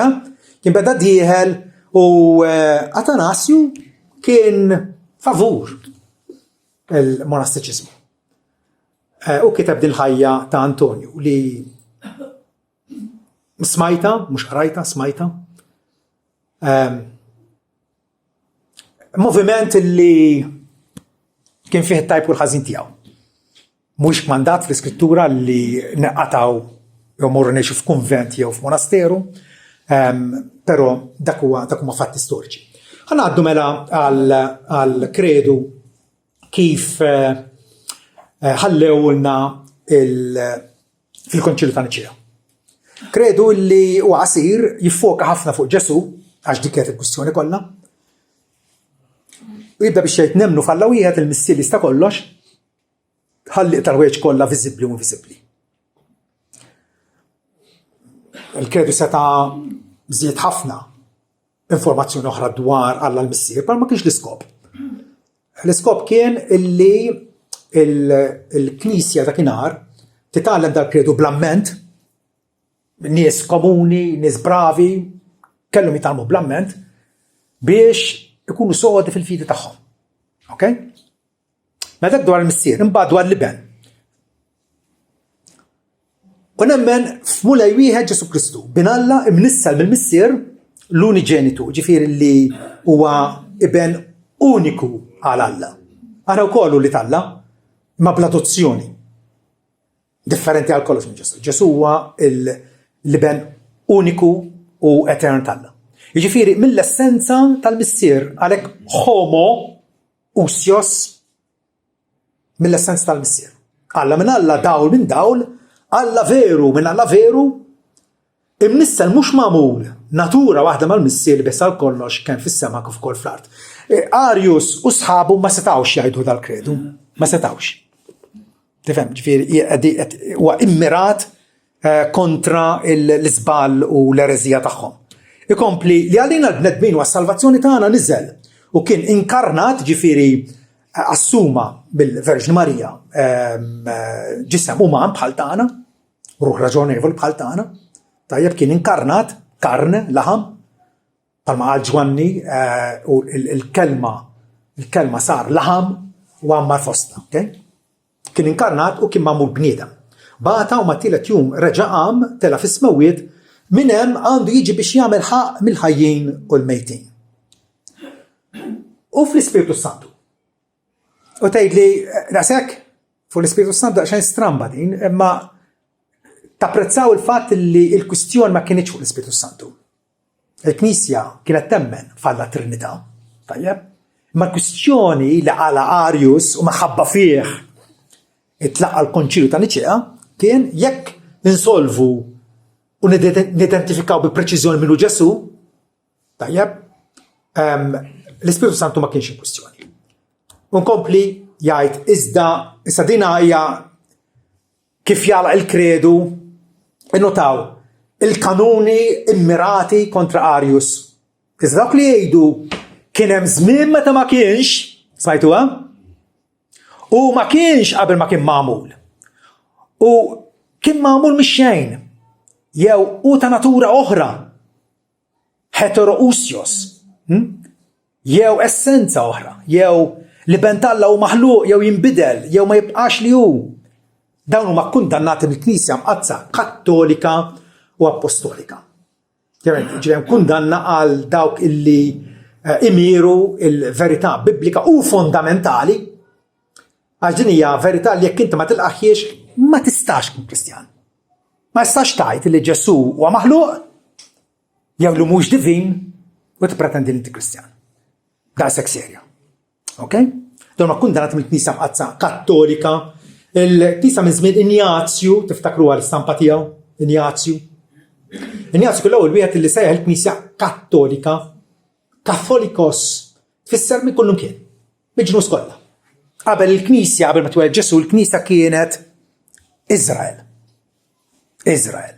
kien beda dieħel u Athanasiu kien favur il-monastiċiżmu. U kiteb din ħajja ta' Antonju li smajta, mhux qarajta, smajta. Moviment li kien fih it-tajb u l-ħażin tiegħu. Mhux mandat fl-iskrittura li neqqataw jew morru ngħixu f'kunvent jew f'monasteru, però dak huma fatti storiċi. Ħanaddu mela għal kredu kif ħallewlna fil-Konċilju ta' Niċea. Kredu li huwa qasir jiffoka ħafna fuq Ġesu għax dik kienet il-kwistjoni kollha. U jibda biex jgħid nemmnu f'Alla wieħed il-missielis ta' kollox ħalli tal-weġ kollha viżibbli u inviżibbli. Il-kredu seta' żied ħafna informazzjoni oħra dwar Alla l-missier, però ma kienx l-iskop. L-iskop kien illi il-Knisja ta' kienar titgħallem dal-kredu blamment, nies komuni, nies bravi, kellhom jitgħallmu blamment biex ikunu sodi fil-fidi tagħhom. Okay? Ma dak dwar il-missier, imbagħad dwar l-iben. U nemmen f'mulej wieħed Ġesu Kristu, bin Alla imnissel mill-missier l-uniġenitu, ġifieri li huwa iben uniku għal Alla. Aħna wkoll li Alla, ma bl-adozzjoni. Differenti għal kollox minn Ġesu. Ġesu huwa l-iben uniku u etern tal-Alla. Jiġifieri mill-essenza tal-missier għalhekk homo usios mill-essenza tal-missier. Alla minn Alla dawl minn dawl, Alla veru minn Alla veru, imnissel mhux magħmul natura waħda mal-missier li biss għal kollox kemm fis-sema kif ukoll fl-art. Arius u sħabu ma setawx jgħidu dal-kredu, ma setawx. Tifhem, ġifieri huwa immirat kontra l-iżball u l-erezija tagħhom. Ikompli li għalina l-bnedmin u għas-salvazzjoni tagħna niżel u kien inkarnat, ġifieri assuma bil-Verġni Marija ġisem uman bħal tagħna, ruħ raġonevol bħal tagħna, tajjeb kien inkarnat karne laħam bħalma qal Ġwanni u il-kelma sar laħam u għammar fostna, okay? Kien inkarnat u kien magħmul bniedem. Bata u mat-tielet jum reġa' qam tela fis-smewwiet minn hemm għandu jiġi biex jagħmel ħaq mill-ħajjin u l-mejtin. U fl-Ispiritu Santu. U tgħidli daqshekk fuq l-Ispiritu Santu daqsxejn stramba din, imma tapprezzaw il-fatt li l-kwistjoni ma kienx fuq l-Ispiritu Santu. Il-Knisja kienet temmen f'Alla Trinità, tajjeb? Ma kwistjoni li għala Arius u maħabba fih itlaqqa l-Konċilju ta' Niċea kien jekk insolvu u nidentifikaw bi preċiżjoni minnu Ġesu, tajjeb, l-Ispiritu Santu ma kienx kwistjoni. Unkompli jgħid iżda din hija kif jagħlaq il-kredu innotaw il-kanuni immirati kontra Arius. Iżda dak li jgħidu kien hemm żmien meta ma kienx, smajtuha? U ma kienx qabel ma kien magħmul. U kien magħmul mix-xejn. Jew u ta' natura oħra. Heterousios. Jew essenza oħra. Jew li bentalla u maħluq jew jinbidel, jew ma jibqax li hu. Dawn huma kundannati mill-Knisja mqazza Kattolika u Apostolika. Ġivem kundanna għal dawk illi imiru il-verità biblika u fondamentali, għax din hija verità li jekk inti ma tilqaħiex ma tistax kun Kristjan. Ma tistax tgħid li Ġesu huwa maħluq jew li mhux divin u tippretendi li inti Kristjan. Daqshekk serja. Okay? Dawn ma kundannati mill-Knisja mqazza Kattolika, il-Knisja minn żmien Injazju, tiftakru għall-istampa tiegħu, Injazju. Injazju kull ewwel wieħed li sejħ il-Knisja Kattolika, Katholikos, tfisser minn kullum kien, miġnus kollha. Qabel il-Knisja, qabel ma tweled Ġesu, il-Knisja kienet Iżrael. Iżrael.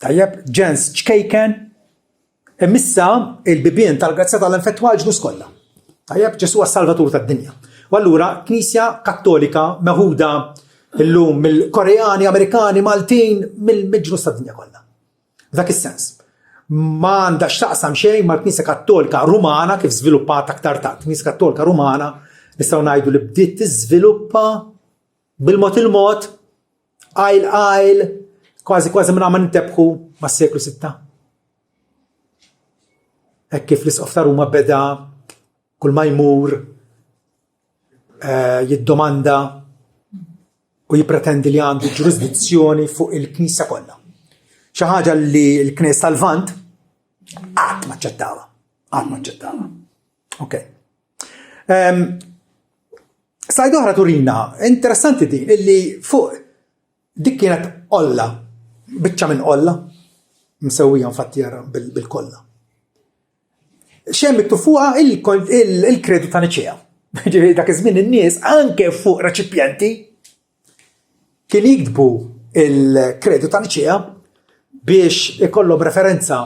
Tajjeb, ġens ċkejken, imissa il-bibien tal-grazzja tal-infettwa ġnus kollha. Tajjeb, Ġesu għas-Salvatur tad-dinja. U allura Knisja Kattolika meħuda illum mill-Koreani, Amerikani, Maltin, mill-ġnus tad-dinja kollha. Dak is-sens. Ma għandax taqsam xejn mal-Knisja Kattolika Rumana kif żviluppat aktar tard. Knisja Kattolika Rumana nistgħu ngħidu li bdiet tiżviluppa bil-mod il-mod, għajl, kważi minn ma nintebħu mas-seklu 6. Hekk kif l-Isqof ta' Ruma beda kull ma jmur jiddomanda u jippretendi li għandu ġurisdizzjoni fuq il-Knisja kollha. Xi ħaġa li l-Knisja tal-Lvant qatt ma ċċettawha. Okay. Slajd oħra turina, interessanti din, illi fuq dik kienet olla, biċċa minn olla, msewwija infatti bil-kolla. Xemm miktub fuqha il-kredu ta' Niċea. Dak iż-żmien in-nies anke fuq reċipjenti kien jiktbu il-kredu ta' Niċea biex ikollhom referenza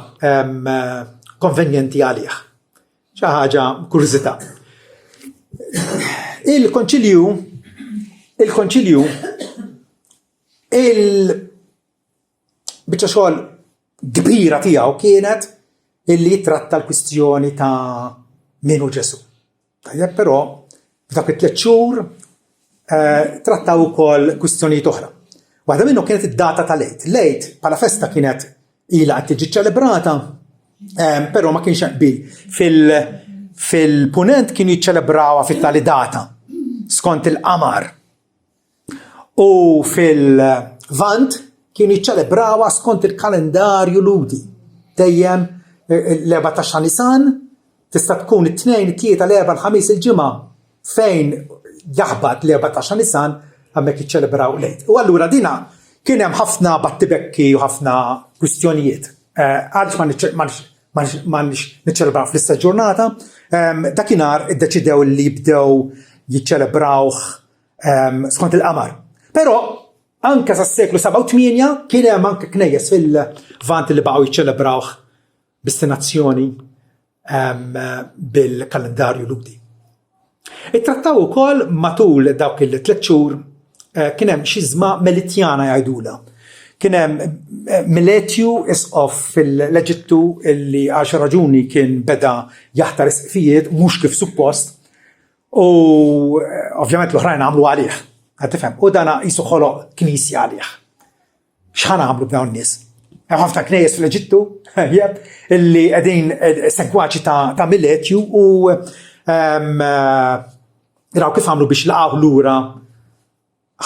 konvenjenti għalih. Xi ħaġa kurżità. Il-konċilju biċċa xogħol kbira tiegħu kienet illi jitratta l-kwistjoni ta' min hu Ġesu. Tajjeb, però f'dak it-tliet xhur trattaw ukoll kwistjonijiet oħra. Waħda minnhom kienet id-data tal-Eid. L-Eid bħala festa kienet ilha qed tiġi ċelebrata, però ma kienx qbil. Fil-punent kienu jiċċelebrawha fit-tali data skont il-qamar. U fil-Vant kienu jiċċelebrawha skont il-kalendarju ludi. Dejjem l-14 Nisan tista' tkun it-tnejn, it-tlieta, l-erba', l-ħamis, il-ġimgħa fejn jaħbad l-14 Nisan hemmhekk jiċċelebraw l-Eid. U allura dina kien hemm ħafna battibekki u ħafna kwistjonijiet. Għaliex ma niċċelebraw fl-istess ġurnata, dakinhar iddeċidew li jibdew jiċċelebrawh skont il-qamar. Però anke sas-seklu 7 u 8 kien hemm anke knejjes fil-Vant li baqgħu jiċċelebrawh b'istinazzjoni bil-kalendarju ludi. Ittrattaw ukoll matul dawk il-3 xhur kien hemm xizma melitjana jgħidula. Kien hemm Miletju Isqof fil-Eġittu illi għal xi raġuni kien beda jaħtar isqfijiet mhux kif suppost u ovvjament l-oħrajn għamlu għalih. Qed tifhem, u dana qisu ħoloq knisja għalih. X'ħan għamlu b'dawn nies? Hemm ħafna knejjes fl-Eġittu illi qegħdin segwaċi ta' Miletju u raw kif għamlu biex laqgħu lura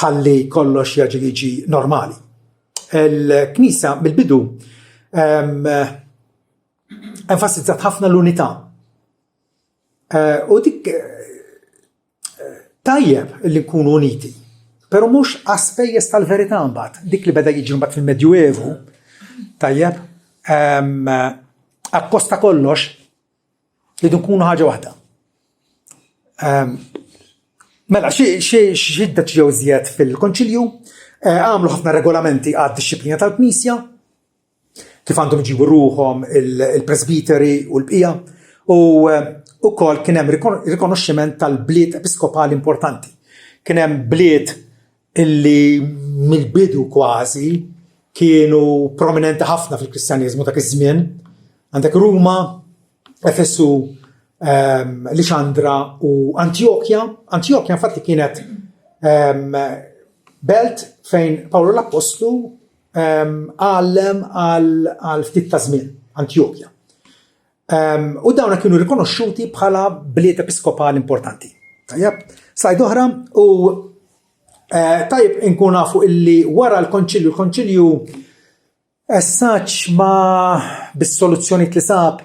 ħalli kollox jerġa' jiġi normali. Il-Knisja mill-bidu enfasizzat ħafna l-unità. U dik tajjeb li nkunu uniti, però mhux għaspejjeż tal-verità mbagħad. Dik li beda jiġi mbagħad fil-Medjuevu, tajjeb, apposta kollox li nkunu ħaġa waħda. Mela, xidda ġew żjed fil-Konċilju, għamlu ħafna regolamenti għad-disċiplina tal-Knisja, kif għandhom iġibu ruhom il-presbiteri u l-bqija, u wkoll kien hemm rikonoxximent tal-bliet episkopali importanti. Kien hemm bliet illi mill-bidu kważi kienu prominenti ħafna fil-Kristjaniżmu dak iż-żmien. Għandek Ruma, Efesu, Lixandra u Antiochia. Antiochia infatti kienet belt fejn Pawlu l-Apostlu għallem għal ftit ta' żmien, Antiochia. U dawna kienu rikonoxxuti bħala bliet episkopali importanti. Tajjeb, slajd oħra, u tajjeb inkun nafu illi wara l-konċilju essaċ ma bis-soluzzjoni li sab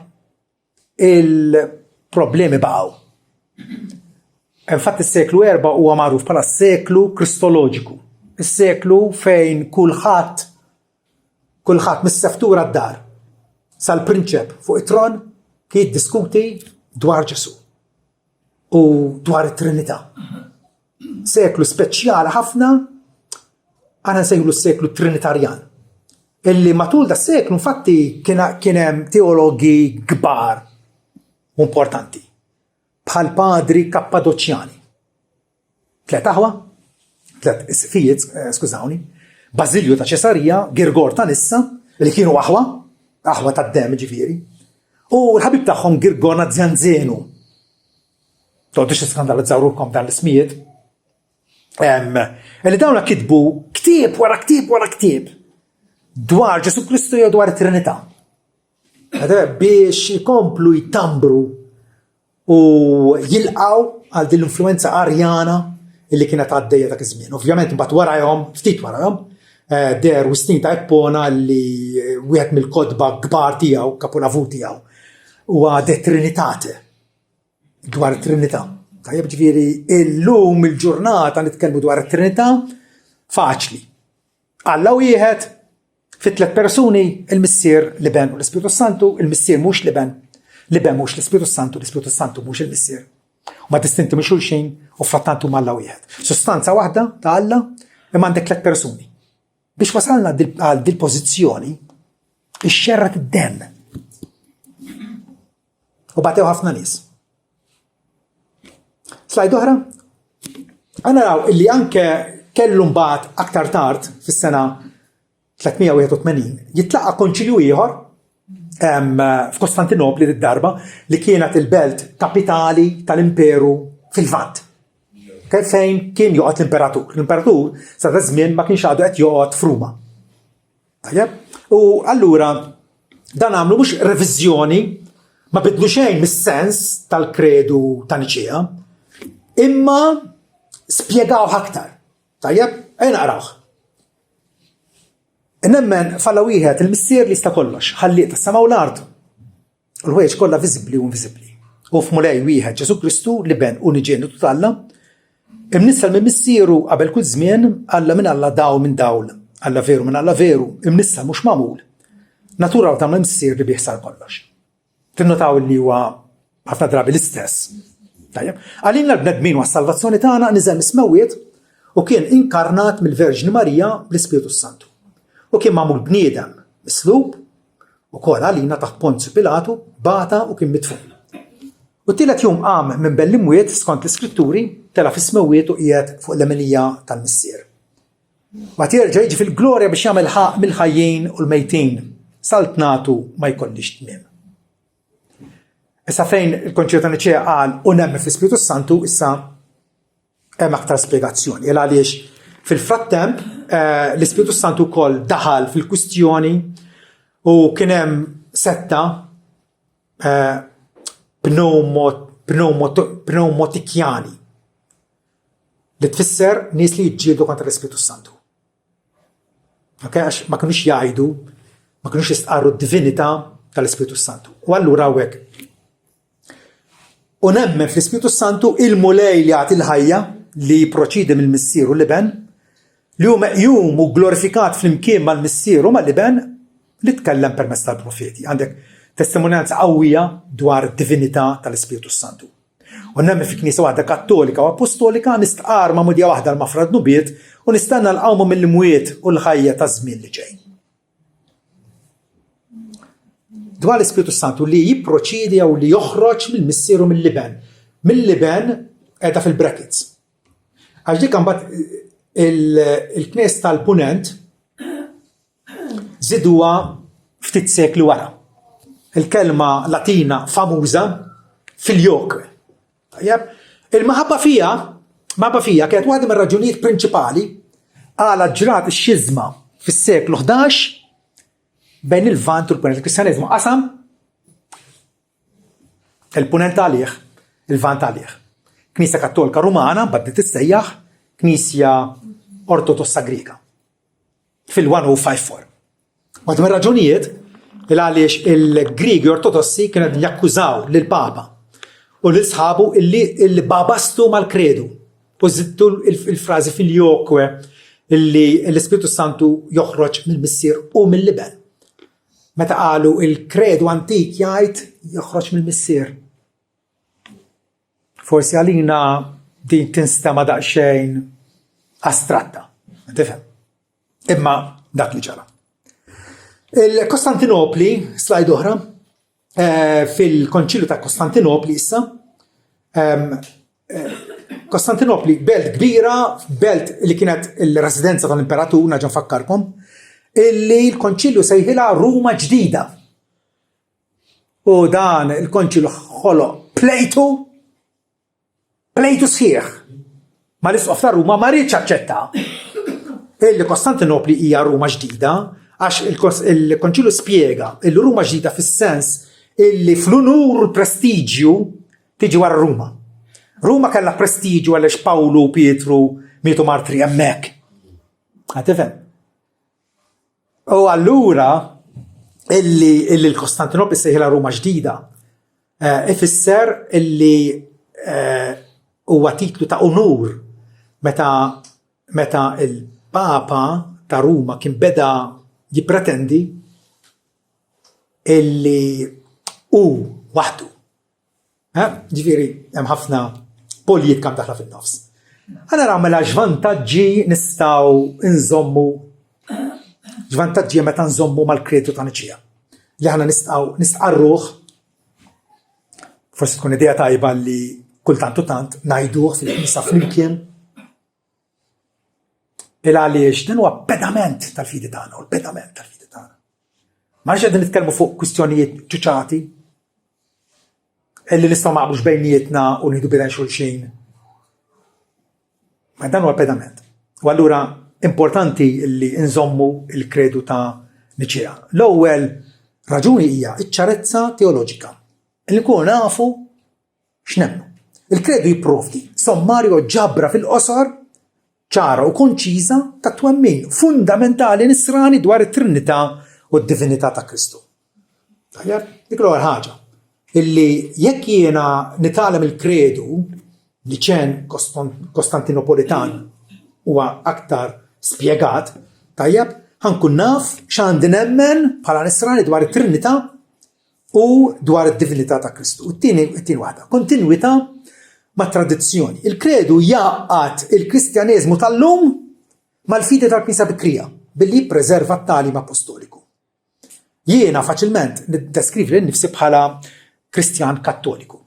il-problemi baqgħu. Infatti is-seklu 4 huwa magħruf bħala s-seklu kristoloġiku. Is-seklu fejn kulħadd mis-seftura d-dar sal-prinċep fuq it-tron kien jiddiskuti dwar Ġesu u dwar it-Trinità. Seklu speċjali ħafna, għana nsejħulu s-seklu Trinitarjan, illi matul da s-seklu infatti kien hemm teologi kbar u importanti bħal padri Kappadoċjani. 3 aħwa, 3 isfijiet, skużawni, Basilju ta' Ċesarija, Girgor ta' Nissa, li kienu aħwa ta' d-dem ġifieri, u l-ħabib tagħhom Girgor Nazianzenu. Toddux iskandalizzaw ruhom dan l-ismijiet. Li dawna kitbu ktieb wara ktieb wara ktieb dwar Ġesu Kristu jew dwar it-Trinità. Biex jkomplu jtambru u jilqgħu għal din l-influenza Arjana illi kienet għaddejja dak iż-żmien. Ovvjament imbagħad warahom, ftit warahom, der Wistinta Ippona li wieħed mill-kodba kbar tiegħu, kaponavu tiegħu, huwa De Trinitate, dwar it-Trinità. Tajjeb ġifieri illum il-ġurnata nitkellmu dwar it-Trinità faċli. Alla wieħed fit-3 persuni il-Missier Liben u l-Ispiritu Santu, il-Missier mhux Liben mhux l-Ispiritu Santu, l-Ispiritu Santu mhux il-Missier. Ma distinti minn xulxin u frattantu ma' Alla wieħed. Sostanza waħda ta' Alla imma għandek 3 persuni. Biex wasalna għal dil pożizzjoni ix-xerret id-dem. U batew ħafna nies. Slajd oħra, għana raw illi anke kellu mbagħad aktar tard fis-sena 381 jitlaqa konċilju ieħor f'Kostantinopli d-darba li kienet il-belt kapitali tal-imperu fil-Vant. Fejn kien joqgħod l-imperatur. L-imperatur sa da żmien ma kienx għadu qed joqgħod f'Ruma. U allura dan għamlu mhux reviżjoni, ma bidlu xejn mis-sens tal-kredu ta' Niċea, imma spjegaw aktar. Tajjeb, naqrawh. Nemmen falla wieħed il-Missier li sta kollox, ħalliq tas-sama u l-art. U l-ħwejjeġ kollha viżibbli u inviżibbli. U f'mulej wieħed Ġesu Kristu li ben uniġenitu tal-Alla, imnissel minn Missieru qabel kull żmien Alla minn Alla dawl minn dawl, Alla veru minn Alla veru, imnissel mhux magħmul. Natura u tagħmel Missier li biħsar kollox. Tinnotaw li huwa ħafna drabi l-istess. Tajjeb, għalina l-bnedmin u għas-salvazzjoni tagħna niżel mismewwiet u kien inkarnat mill-Verġni Marija bl-Ispiritu Santu. U kien magħmul bniedem mislub u kol għalina taħt Ponzju Pilatu bata u kien mitfun. U t-tielet jum qam minn bell-imwiet skont l-Iskritturi tela fis-smewwiet u qiegħed fuq l-emenija tal-Missier. Ma jerġa' jiġi fil-glorja biex jagħmel ħaq mill-ħajjin u l-mejtin saltnatu ma jkollix tmiem. Issa fejn il-Konċilju ta' Niċea qal u nemmen fl-Ispiritu Santu issa hemm aktar spjegazzjoni. Għaliex fil-frattemp l-Ispiritu Santu wkoll daħal fil-kwistjoni u kien hemm setta pneumotikjani li tfisser nies li jiġġieldu kontra l-Ispiritu Santu. Għax ma kinux jgħidu, ma kinux jistqarru d-divinità tal-Ispiritu Santu. U allura hawnhekk u nemmen fl-Ispiritu Santu il-mulej li għati l-ħajja li proċidi mill-missieru l-liben li hu meqjum u glorifikat fl-imkien mal-missieru mal-liben li tkellem permezz tal-profeti. Għandek testimonjanza qawwija dwar id-divinità tal-Ispiritu Santu. U nemmen fi Knisja waħda Kattolika u Apostolika nistqar ma' mudja waħda l-mafrad nubiet u nistenna l-qawmu mill-imwiet u l-ħajja ta' żmien li ġej. Dwar l-Ispiritu Santu li jipproċidi jew li joħroġ mill-missieru mill-liben. Mill-liben qiegħda fil-brackets. Għax dik imbagħad il-Knies tal-Punent żiduha ftit sekli wara. Il-kelma Latina famuża fil-jokwe. Il-maħabba fija kienet waħda mir-raġunijiet prinċipali għala ġrat ix-xiżma fis-seklu 11 bejn il-Vant u l-Punent. Il-Kristjaneżmu qasam il-Punent għalih, il-Vant għalih. Knisja Kattolika Rumana baddet tissejjaħ Knisja Ortodossa Griega fil-1054. Waħda mir-raġunijiet għaliex il-Griegi Ortodossi kienu jakkużaw lill-Papa u l-sħabu illi babastu mal-kredu. U zittu il-frażi fil-jokwe illi l-Ispiritu Santu joħroġ mill-missier u mill-liben. Meta qalu il-kredu antik jgħid joħroġ mill-missier. Forsi għalina din tinstema daqsxejn astratta. Tifhem? Imma dak li ġara. Il-Kostantinopli, slajd oħra, fil-Konċilju ta' Kostantinopli issa, Kostantinopli belt kbira, belt li kienet il-residenza tal-Imperatur, naġa nfakkarkom, illi l-Konċilju sejħilha Ruma ġdida. U dan il-Konċilju ħoloq Plejtu sħiħ. Ma l-isqof ta' Ruma ma rridx aċċetta. Illi Kostantinopli hija Ruma ġdida, għax il-Konċilju spjega illi Ruma ġdida fis-sens illi fl-unur u prestiġju tiġi wara Ruma. Ruma kellha prestiġju għaliex Pawlu u Pietru mietu martri hemmhekk. Tifhem? U allura illi l-Kostantinopli sejħilha Ruma ġdida ifisser illi huwa titlu ta' onur meta il-Papa ta' Ruma kien beda jippretendi illi u waħdu. Ġifieri hemm ħafna polijiet kam daħla fin-nofs. Għana ramela ġvantaġġi nistgħu nżommu ġvantaġġi meta nżommu mal-kredu ta' Niċija. Li aħna nistqarruh forsi tkun idea tajba li kultant u tant ngħiduh fil-Knisja flimkien għaliex din huwa pedament tal-fidi tagħna u l-pedament tal-fidi tagħna. Ma rridx qegħdin nitkellmu fuq kwistjonijiet ċuċati illi nistgħu maqbux bejnietna u nieħdu bidejn xulxin. Ma dan huwa l-pedament. U allura importanti li nżommu il-kredu ta' Niċija. L-ewwel raġuni hija ċ-ċarezza teoloġika. Illi nkunu nafu x'nemmnu. Il-kredu jipprovdi sommarju ġabra fil-qosor ċara u konċiża ta' twemmin fundamentali nisrani dwar it-Trinità u d-divinità ta' Kristu. Dik l-ewwel ħaġa. Illi jekk jiena nitalem il-kredu li ċen Kostantinopolitan huwa aktar spjegat, tajjeb, ħankun naf x'għandi nemmen bħala nisrani dwar it-Trinità u dwar id-divinità ta' Kristu. U t-tieni waħda, kontinwità ma' tradizzjoni. Il-kredu jaqgħad il-Kristjaneżmu tal-lum mal-fidi tal-Knisja Bikrija billi jippreserva t-tagħlim apostoliku. Jiena faċilment niddeskrivi nnifsi bħala Kristjan Kattoliku.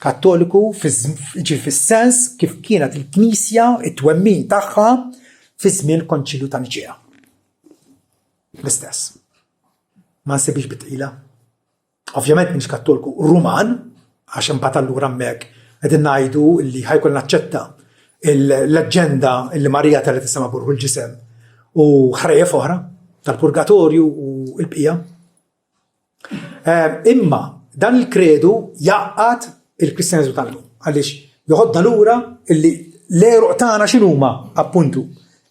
Kattoliku fis-sens kif kienet il-Knisja it-twemmin tagħha fi żmien il-Konċilju ta' Niċija. L-istess. Ma nsibix bitqila. Ovvjament mhix Kattoliku Ruman, għax imbagħad allura hemmhekk qegħdin ngħidu li ħajkun naċċetta l-aġenda li Marija telet isema burħu l-ġisem u ħrejjef oħra tal-purgatorju u l-bqija. Imma dan il-kredu jaqqat il-Kristjaneżmu tal-lum għaliex joħodna lura illi l-eruq tagħna x'inhuma appuntu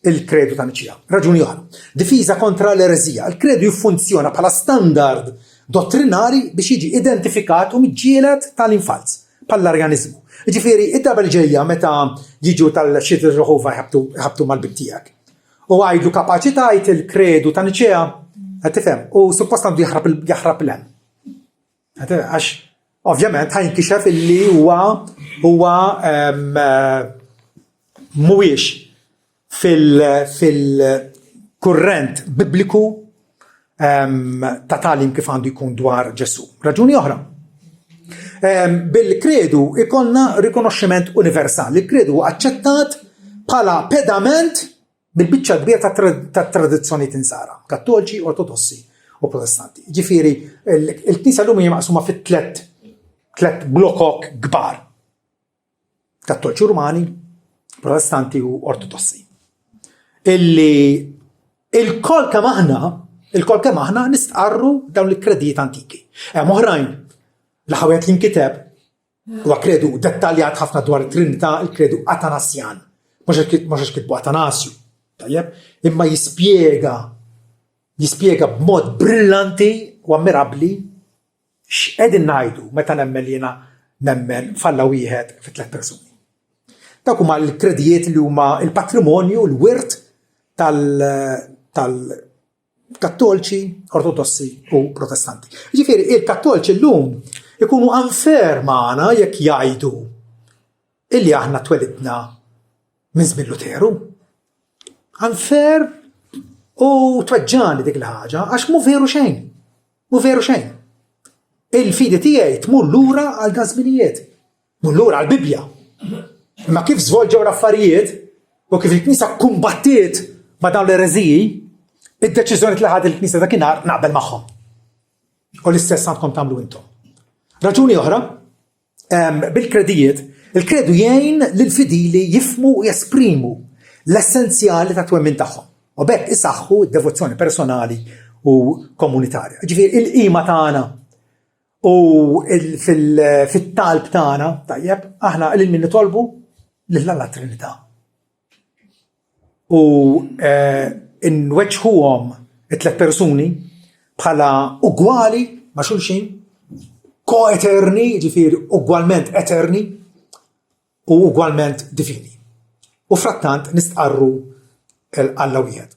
il-kredu ta' Niċija. Raġuni oħra. Difiża kontra l-ereżija. Il-kredu jiffunzjona bħala standard dottrinari biex jiġi identifikat u miġġieled tal-infalz. bħall-Arjanizmu. Ġifieri id-darba l-ġejja meta jiġu tal-Xhiet Ġeħova jħabtu mal-bib tiegħek. U għajdu kapaċitajt il-kredu ta' Niċea, tifhem, u suppost għandu jaħrab l-hemm. Għax ovvjament ħajnkixef illi huwa mhuwiex fil-kurrent bibliku ta' talim kif għandu jkun dwar Ġesu. Raġuni oħra. Bil-kredu ikonna rikonoxximent universali. Il-kredu aċċettat bħala pedament bil-biċċa kbira ta' tradizzjoni tinsara, kattoliċi, ortodossi u protestanti. Ġifieri il-Knisja llum hija maqsuma fit tlet blokok kbar. Kattoliċi Rumani, protestanti u ortodossi. Illi il-kol kemm aħna nistqarru dawn il-kredijiet antiki. Hemm oħrajn l-ħawet li nkiteb huwa kredu dettaljat ħafna dwar it-Trinità, il-kredu Atanasjan. Mhux kitbu Atanasju. Tajjeb, imma jispjega b'mod brillanti u ammirabbli x'qegħdin ngħidu meta nemmen falla wieħed fi 3 persuni. Dak huma l-kredijiet li huma l-patrimonju, l-wirt tal-Kattoliċi, Ortodossi u Protestanti. Ġifieri il-Kattoliċi llum ikunu unfair magħna jekk jgħidu illi aħna twelidna minn żmien Luteru. Unfair u tweġġani dik l-ħaġa għax mu veru xejn. Il-fidi tiegħi tmur lura għal dan żminijiet, tmur lura għal Bibja. Imma kif żvolġew l-affarijiet u kif il-Knisja kumbattiet ma' dawn l-ereżiji, id-deċiżjoni li ħadet il-Knisja dakinhar naqbel magħhom. U l-istess għandkom tagħmlu intom. Raġuni oħra, bil-kredijiet, il-kredu jgħin lill-fidili jifhmu u jesprimu l-essenzjali ta' twemmin tagħhom. U bekk isaħħu d-devozzjoni personali u komunitarja. Ġifieri il-qima tagħna u fit-talb tagħna, tajjeb, aħna lil min nitolbu lill-Alla Trinità. U nweġħuhom it-3 persuni bħala ugwali ma' xulxin, ko-eterni, ġifieri ugwalment eterni u ugwalment divini. U frattant nistqarru għall wieħed.